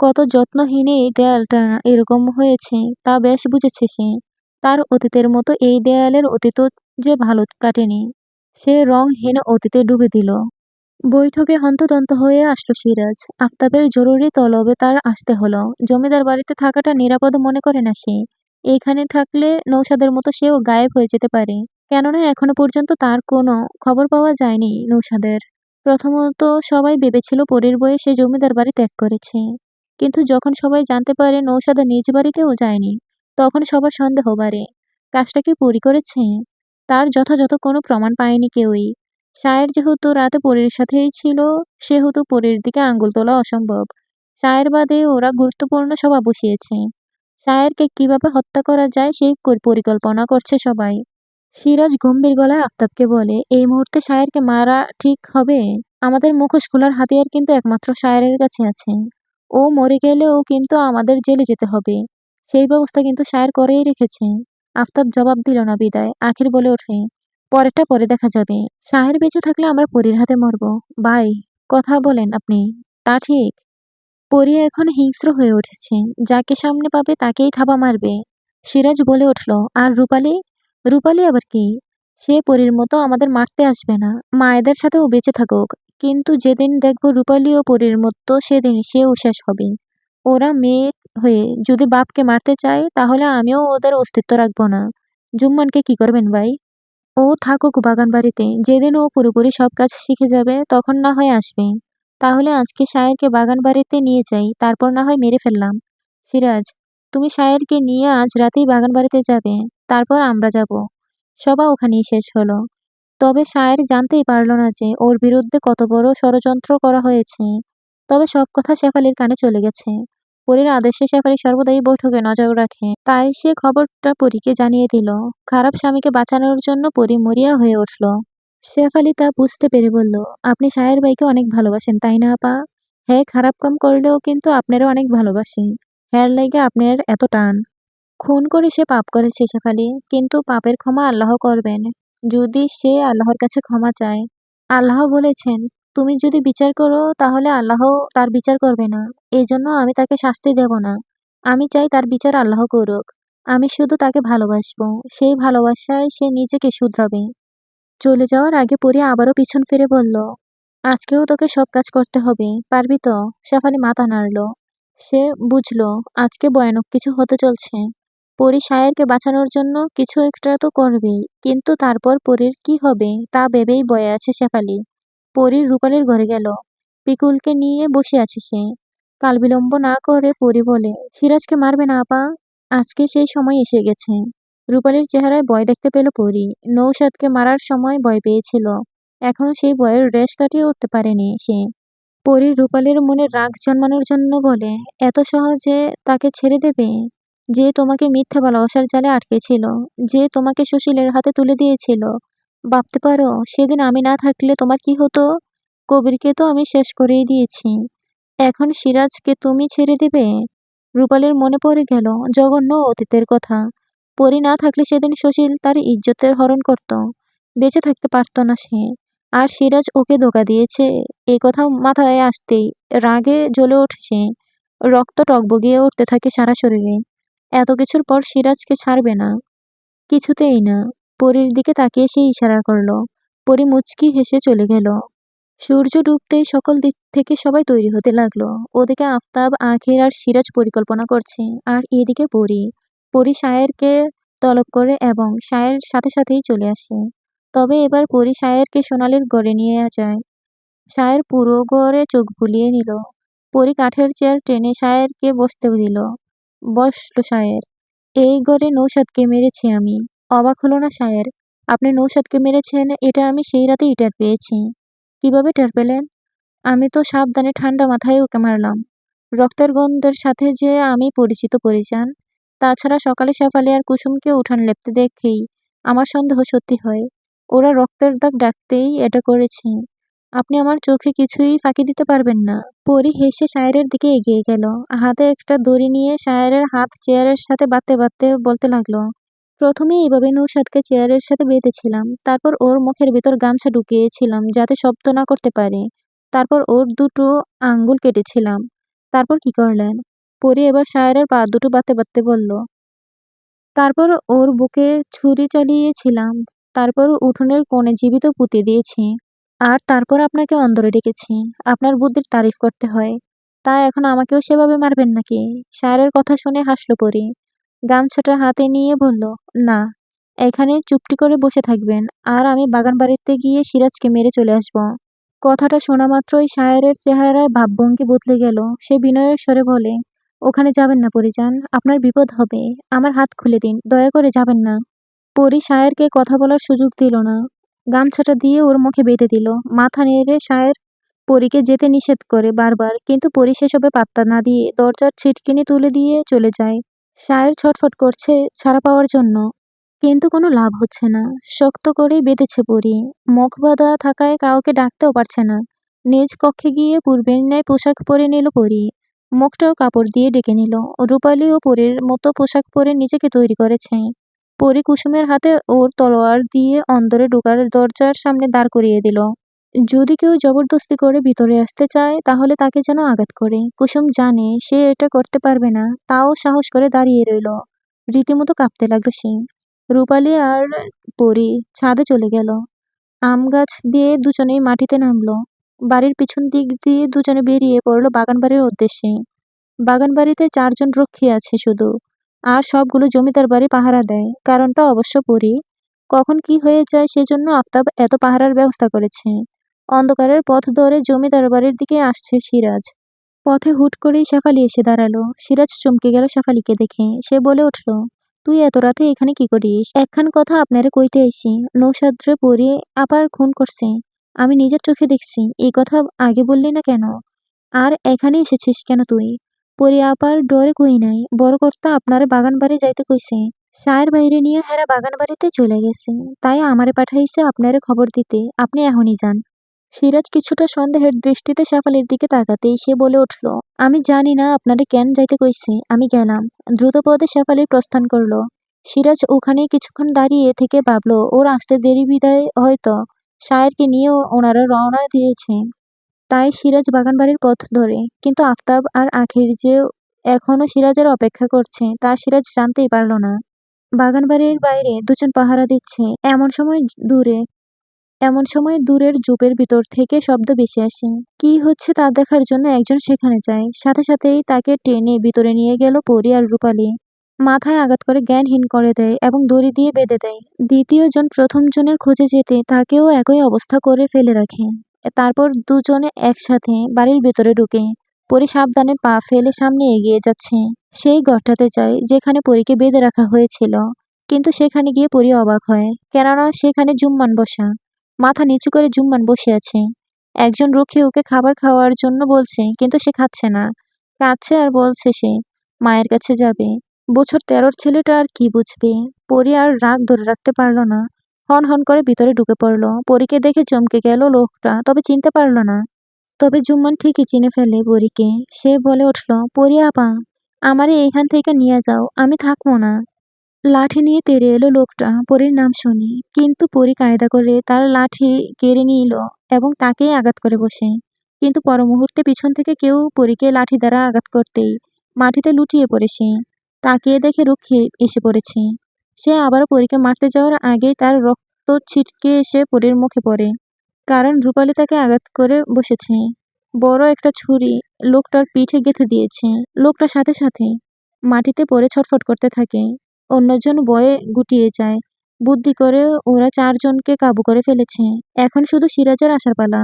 কত যত্নহীনে এই দেয়ালটা এরকম হয়েছে তা বেশ বুঝেছে সে। তার অতীতের মতো এই দেয়ালের অতীতও যে ভালো কাটেনি। সে রংহীন অতীতে ডুবে দিল। বৈঠকে হন্তদন্ত হয়ে আসলো সিরাজ। আফতাবের জরুরি তলবে তার আসতে হলো। জমিদার বাড়িতে থাকাটা নিরাপদ মনে করে না সে। এইখানে থাকলে নৌসাদের মতো সেও গায়েব হয়ে যেতে পারে, কেননা এখনো পর্যন্ত তার কোনো খবর পাওয়া যায়নি নৌসাদের। প্রথমত সবাই ভেবেছিল পরীর বয়ে সে জমিদার বাড়ি ত্যাগ করেছে, কিন্তু যখন সবাই জানতে পারে নৌসাদের নিজ বাড়িতেও যায়নি, তখন সবার সন্দেহ বাড়ে। কাজটা কি পরী করেছে? তার যথাযথ কোনো প্রমাণ পায়নি কেউই। শায়ের যেহেতু রাতে পরীর সাথেই ছিল, সেহেতু পরীর দিকে আঙ্গুল তোলা অসম্ভব। শায়ের বাদে ওরা গুরুত্বপূর্ণ সভা বসিয়েছে। শায়েরকে কিভাবে হত্যা করা যায় সেই পরিকল্পনা করছে সবাই। সিরাজ গম্ভীর গলায় আফতাবকে বলে, এই মুহূর্তে শায়েরকে মারা ঠিক হবে? আমাদের মুখোশ খোলার হাতিয়ার কিন্তু একমাত্র শায়েরের কাছে আছে। ও মরে গেলেও কিন্তু আমাদের জেলে যেতে হবে, সেই ব্যবস্থা কিন্তু শায়ের করেই রেখেছে। আফতাব জবাব দিল না বিদায়। আখির বলে ওঠে, পরেরটা পরে দেখা যাবে। শাহের বেঁচে থাকলে আমরা পরীর হাতে মরব। ভাই, কথা বলেন আপনি, তা ঠিক। পরী এখন হিংস্র হয়ে উঠেছে, যাকে সামনে পাবে তাকেই থাবা মারবে। সিরাজ বলে উঠল, আর রূপালী? রূপালী আবার কি? সে পরীর মতো আমাদের মারতে আসবে না। মায়েদের সাথে ও বেঁচে থাকুক, কিন্তু যেদিন দেখব রূপালী ও পরীর মতো সেদিন সেও শেষ হবে। ওরা মেয়ে হয়ে যদি বাপকে মারতে চায় তাহলে আমিও ওদের অস্তিত্ব রাখবো না। জুম্মানকে কি করবেন ভাই? ও থাকুক বাগান বাড়িতে, যেদিন ও পুরোপুরি সব কাজ শিখে যাবে তখন না হয় আসবে। তাহলে আজকে সায়েরকে বাগান বাড়িতে নিয়ে যাই, তারপর না হয় মেরে ফেললাম। সিরাজ, তুমি সায়েরকে নিয়ে আজ রাতেই বাগান বাড়িতে যাবে, তারপর আমরা যাব। সভা ওখানেই শেষ হলো। তবে সায়ের জানতেই পারল না যে ওর বিরুদ্ধে কত বড় ষড়যন্ত্র করা হয়েছে। তবে সব কথা শেফালির কানে চলে গেছে। পরীর আদেশে শেফালি সর্বদাই বৈঠকে নজর রাখে, তাই সে খবরটা পরীকে জানিয়ে দিল। খারাপ স্বামীকে বাঁচানোর জন্য পরী মরিয়া হয়ে উঠল। শেফালি তা বুঝতে পেরে বলল, আপনি সায়ের ভাইকে অনেক ভালোবাসেন তাই না আপা? হ্যাঁ, খারাপ কাম করলেও কিন্তু আপনারও অনেক ভালোবাসি। হ্যার লাইগা আপনার এত টান। খুন করে সে পাপ করেছে শেফালি, কিন্তু পাপের ক্ষমা আল্লাহ করবেন, যদি সে আল্লাহর কাছে ক্ষমা চায়। আল্লাহ বলেছেন, তুমি যদি বিচার করো তাহলে আল্লাহ তার বিচার করবে না। এজন্য আমি তাকে শাস্তি দেব না। আমি চাই তার বিচার আল্লাহ করুক। আমি শুধু তাকে ভালোবাসবো। সেই ভালোবাসায় সে নিজেকে শুধরাবে। চলে যাওয়ার আগে পরী আবারও পিছন ফিরে বলল, আজকেও তোকে সব কাজ করতে হবে, পারবি তো? শেফালি মাথা নাড়ল। সে বুঝলো আজকে ভয়ানক কিছু হতে চলছে। পরী সায়েরকে বাঁচানোর জন্য কিছু একটা তো করবেই, কিন্তু তারপর পরীর কি হবে তা ভেবেই বয়ে আছে শেফালি। পরী রূপালীর ঘরে গেল। পিকুলকে নিয়ে বসে আছে সে। কাল বিলম্ব না করে পরী বলে, সিরাজকে মারবে না আপা? আজকে সেই সময় এসে গেছে। রূপালীর চেহারায় ভয় দেখতে পেল পরী। নৌশাদকে মারার সময় ভয় পেয়েছিল, এখনো সেই ভয়ের রেশ কাটিয়ে উঠতে পারেনি সে। পরী রূপালীর মনে রাগ জন্মানোর জন্য বলে, এত সহজে তাকে ছেড়ে দেবে? যে তোমাকে মিথ্যা ভালোবাসার জালে আটকেছিল, যে তোমাকে সুশীলের হাতে তুলে দিয়েছিল। ভাবতে পারো সেদিন আমি না থাকলে তোমার কি হতো? কবিরকে তো আমি শেষ করেই দিয়েছি, এখন সিরাজকে তুমি ছেড়ে দেবে? রূপালীর মনে পড়ে গেল জঘন্য অতীতের কথা। পরী না থাকলে সেদিন সুশীল তার ইজ্জতের হরণ করত, বেঁচে থাকতে পারত না সে। আর সিরাজ ওকে ধোঁকা দিয়েছে, এই কথা মাথায় আসতেই রাগে জ্বলে ওঠে সে। রক্ত টগবগিয়ে উঠতে থাকে সারা শরীরে। এত কিছুর পর সিরাজকে ছাড়বে না, কিছুতেই না। পরীর দিকে তাকিয়ে সে ইশারা করলো। পরী মুচকি হেসে চলে গেল। সূর্য ডুবতেই সকল দিক থেকে সবাই তৈরি হতে লাগলো। ওদিকে আফতাব, আখির আর সিরাজ পরিকল্পনা করছে, আর এদিকে পরী। পরী সায়েরকে তলব করে এবং সায়ের সাথে সাথেই চলে আসে। তবে এবার পরী সায়েরকে সোনালীর ঘরে নিয়ে যায়। সায়ের পুরো ঘরে চোখ বুলিয়ে নিল। পরী কাঠের চেয়ার টেনে সায়েরকে বসতে দিল। বসল সায়ের। এই ঘরে নৌশাদকে মেরেছি আমি। অবাক হলো না সায়ের? আপনি নৌশাদকে মেরেছেন এটা আমি সেই রাতেই টের পেয়েছি। কিভাবে টের পেলেন? আমি তো সাবধানে ঠান্ডা মাথায় ওকে মারলাম। রক্তের গন্ধের সাথে যে আমি পরিচিত পরিজান। তাছাড়া সকালে শেফালি আর কুসুমকে উঠান লেপতে দেখেই আমার সন্দেহ সত্যি হয়। ওরা রক্তের দাগ ডাকতেই এটা করেছে। আপনি আমার চোখে কিছুই ফাঁকি দিতে পারবেন না। পরী হেসে সায়েরের দিকে এগিয়ে গেল। হাতে একটা দড়ি নিয়ে সায়েরের হাত চেয়ারের সাথে বাঁধতে বাঁধতে বলতে লাগলো, প্রথমে এইভাবে নৌশাদকে চেয়ারের সাথে বেঁধেছিলাম, তারপর ওর মুখের ভিতর গামছা ঢুকিয়েছিলাম যাতে শব্দ না করতে পারে, তারপর ওর দুটো আঙ্গুল কেটেছিলাম। তারপর কি করলেন? পরী এবার সায়েরের পা দুটো বাঁধতে বাঁধতে বলল, তারপর ওর বুকে ছুরি চালিয়েছিলাম, তারপর উঠোনের কোণে জীবিত পুঁতে দিয়েছি, আর তারপর আপনাকে অন্দরে ডেকেছি। আপনার বুদ্ধির তারিফ করতে হয়। তা এখন আমাকেও সেভাবে মারবেন নাকি? সায়েরের কথা শুনে হাসল পরী। গামছাটা হাতে নিয়ে বলল, না, এখানে চুপটি করে বসে থাকবেন, আর আমি বাগান বাড়িতে গিয়ে সিরাজকে মেরে চলে আসব। কথাটা শোনা মাত্রই সায়েরের চেহারায় ভাবভঙ্গি বদলে গেল। সে বিনয়ের স্বরে বলে, ওখানে যাবেন না পরিজান, আপনার বিপদ হবে। আমার হাত খুলে দিন, দয়া করে যাবেন না। পরী সায়েরকে কথা বলার সুযোগ দিল না। গামছাটা দিয়ে ওর মুখে বেঁধে দিল। মাথা নেড়ে সায়ের পরীকে যেতে নিষেধ করে বারবার, কিন্তু পরী সেসবে পাত্তা না দিয়ে দরজার ছিটকিনি তুলে দিয়ে চলে যায়। সায়ের ছটফট করছে ছাড়া পাওয়ার জন্য, কিন্তু কোনো লাভ হচ্ছে না। শক্ত করেই বেঁধেছে পরী। মুখ বাঁধা থাকায় কাউকে ডাকতেও পারছে না। নিজ কক্ষে গিয়ে পূর্বের ন্যায় পোশাক পরে নিল পরী। মুখটাও কাপড় দিয়ে ডেকে নিল। রূপালী ও পরীর মতো পোশাক পরে নিজেকে তৈরি করেছে। পরী কুসুমের হাতে ওর তলোয়ার দিয়ে অন্দরে ঢোকার দরজার সামনে দাঁড় করিয়ে দিল। যদি কেউ জবরদস্তি করে ভিতরে আসতে চায় তাহলে তাকে যেন আঘাত করে। কুসুম জানে সে এটা করতে পারবে না, তাও সাহস করে দাঁড়িয়ে রইল। রীতিমতো কাঁপতে লাগলো সে। রূপালী আর পরী ছাদে চলে গেল। আম গাছ বেয়ে দুজনেই মাটিতে নামলো। বাড়ির পিছন দিক দিয়ে দুজনে বেরিয়ে পড়ল বাগানবাড়ির উদ্দেশ্যে। বাগানবাড়িতে ৪ জন রক্ষী আছে শুধু। আর সবগুলো জমিদার বাড়ি পাহারা দেয়। কারণটা অবশ্য পরী। কখন কি হয়ে যায় সেজন্য আফতাব এত পাহারার ব্যবস্থা করেছে। অন্ধকারের পথ ধরে জমিদার বাড়ির দিকে আসছে সিরাজ। পথে হুট করেই শেফালি এসে দাঁড়ালো। সিরাজ চমকে গেল শেফালিকে দেখে। সে বলে উঠল, তুই এত রাতে এখানে কি করিস? একখান কথা আপনারে কইতে আইছি। নৌসাদরে পরী আপার খুন করছে। আমি নিজের চোখে দেখছি। এই কথা আগে বললি না কেন? আর এখানে এসেছিস কেন তুই? পরী আপার ডরে কই নাই। বড় কর্তা আপনারে বাগান বাড়ি যাইতে কইছে। সায়ের বাইরে নিয়ে হেরা বাগান বাড়িতে চলে গেছে। তাই আমারে পাঠাইছে আপনারে খবর দিতে। আপনি এখনই যান। সিরাজ কিছুটা সন্দেহের দৃষ্টিতে শেফালির দিকে তাকাতেই সে বলে উঠল, আমি জানি না আপনারে কেন যাইতে কইছে। আমি গেলাম। দ্রুতপদে শেফালির প্রস্থান করল। সিরাজ ওখানে কিছুক্ষণ দাঁড়িয়ে থেকে ভাবল, ওর আসতে দেরি বিদায় হয়তো সায়েরকে নিয়ে ওনারা রওনা দিয়েছে। তাই সিরাজ বাগানবাড়ির পথ ধরে। কিন্তু আফতাব আর আখির যে এখনো সিরাজের অপেক্ষা করছে তা সিরাজ জানতেই পারল না। বাগানবাড়ির বাইরে দুজন পাহারা দিচ্ছে। এমন সময় দূরের ঝোপের ভিতর থেকে শব্দ ভেসে আসে। কি হচ্ছে তা দেখার জন্য একজন সেখানে যায়। সাথে সাথেই তাকে টেনে ভিতরে নিয়ে গেল পরী আর রূপালী। মাথায় আঘাত করে জ্ঞানহীন করে দেয় এবং দড়ি দিয়ে বেঁধে দেয়। দ্বিতীয় জন প্রথম জনের খোঁজে যেতে তাকেও একই অবস্থা করে ফেলে রাখে। তারপর দুজনে একসাথে বাড়ির ভেতরে ঢুকে। পরী সাবধানে পা ফেলে সামনে এগিয়ে যাচ্ছে। সেই ঘরটাতে যায় যেখানে পরীকে বেঁধে রাখা হয়েছিল। কিন্তু সেখানে গিয়ে পরী অবাক হয়, কেননা সেখানে জুম্মান বসা। মাথা নিচু করে জুম্মান বসে আছে। একজন রক্ষী ওকে খাবার খাওয়ার জন্য বলছে, কিন্তু সে খাচ্ছে না। কাঁদছে আর বলছে সে মায়ের কাছে যাবে। বছর 13-র ছেলেটা আর কি বুঝবে? পরী আর রাগ ধরে রাখতে পারল না। হন হন করে ভিতরে ঢুকে পড়ল। পরীকে দেখে চমকে গেল লোকটা, তবে চিনতে পারল না। তবে জুম্মান ঠিকই চিনে ফেলে পরীকে। সে বলে উঠল, পরী আপা, আমারে এইখান থেকে নিয়ে যাও, আমি থাকবো না। লাঠি নিয়ে তেড়ে এলো লোকটা পরীর নাম শুনে। কিন্তু পরী কায়দা করে তার লাঠি কেড়ে নিল এবং তাকেই আঘাত করে বসে। কিন্তু পর মুহূর্তে পিছন থেকে কেউ পরীকে লাঠি দ্বারা আঘাত করতেই মাটিতে লুটিয়ে পড়ে সে। তাকিয়ে দেখে রক্ষী এসে পড়েছে। সে আবারও পরীকে মারতে যাওয়ার আগেই তার রক্ত ছিটকে এসে পরীর মুখে পড়ে। কারণ রূপালী তাকে আঘাত করে বসেছে। বড় একটা ছুরি লোকটার পিঠে গেঁথে দিয়েছে। লোকটা সাথে সাথে মাটিতে পড়ে ছটফট করতে থাকে। অন্যজন ভয়ে গুটিয়ে যায়। বুদ্ধি করে ওরা 4 জনকে কাবু করে ফেলেছে। এখন শুধু সিরাজের আসার পালা।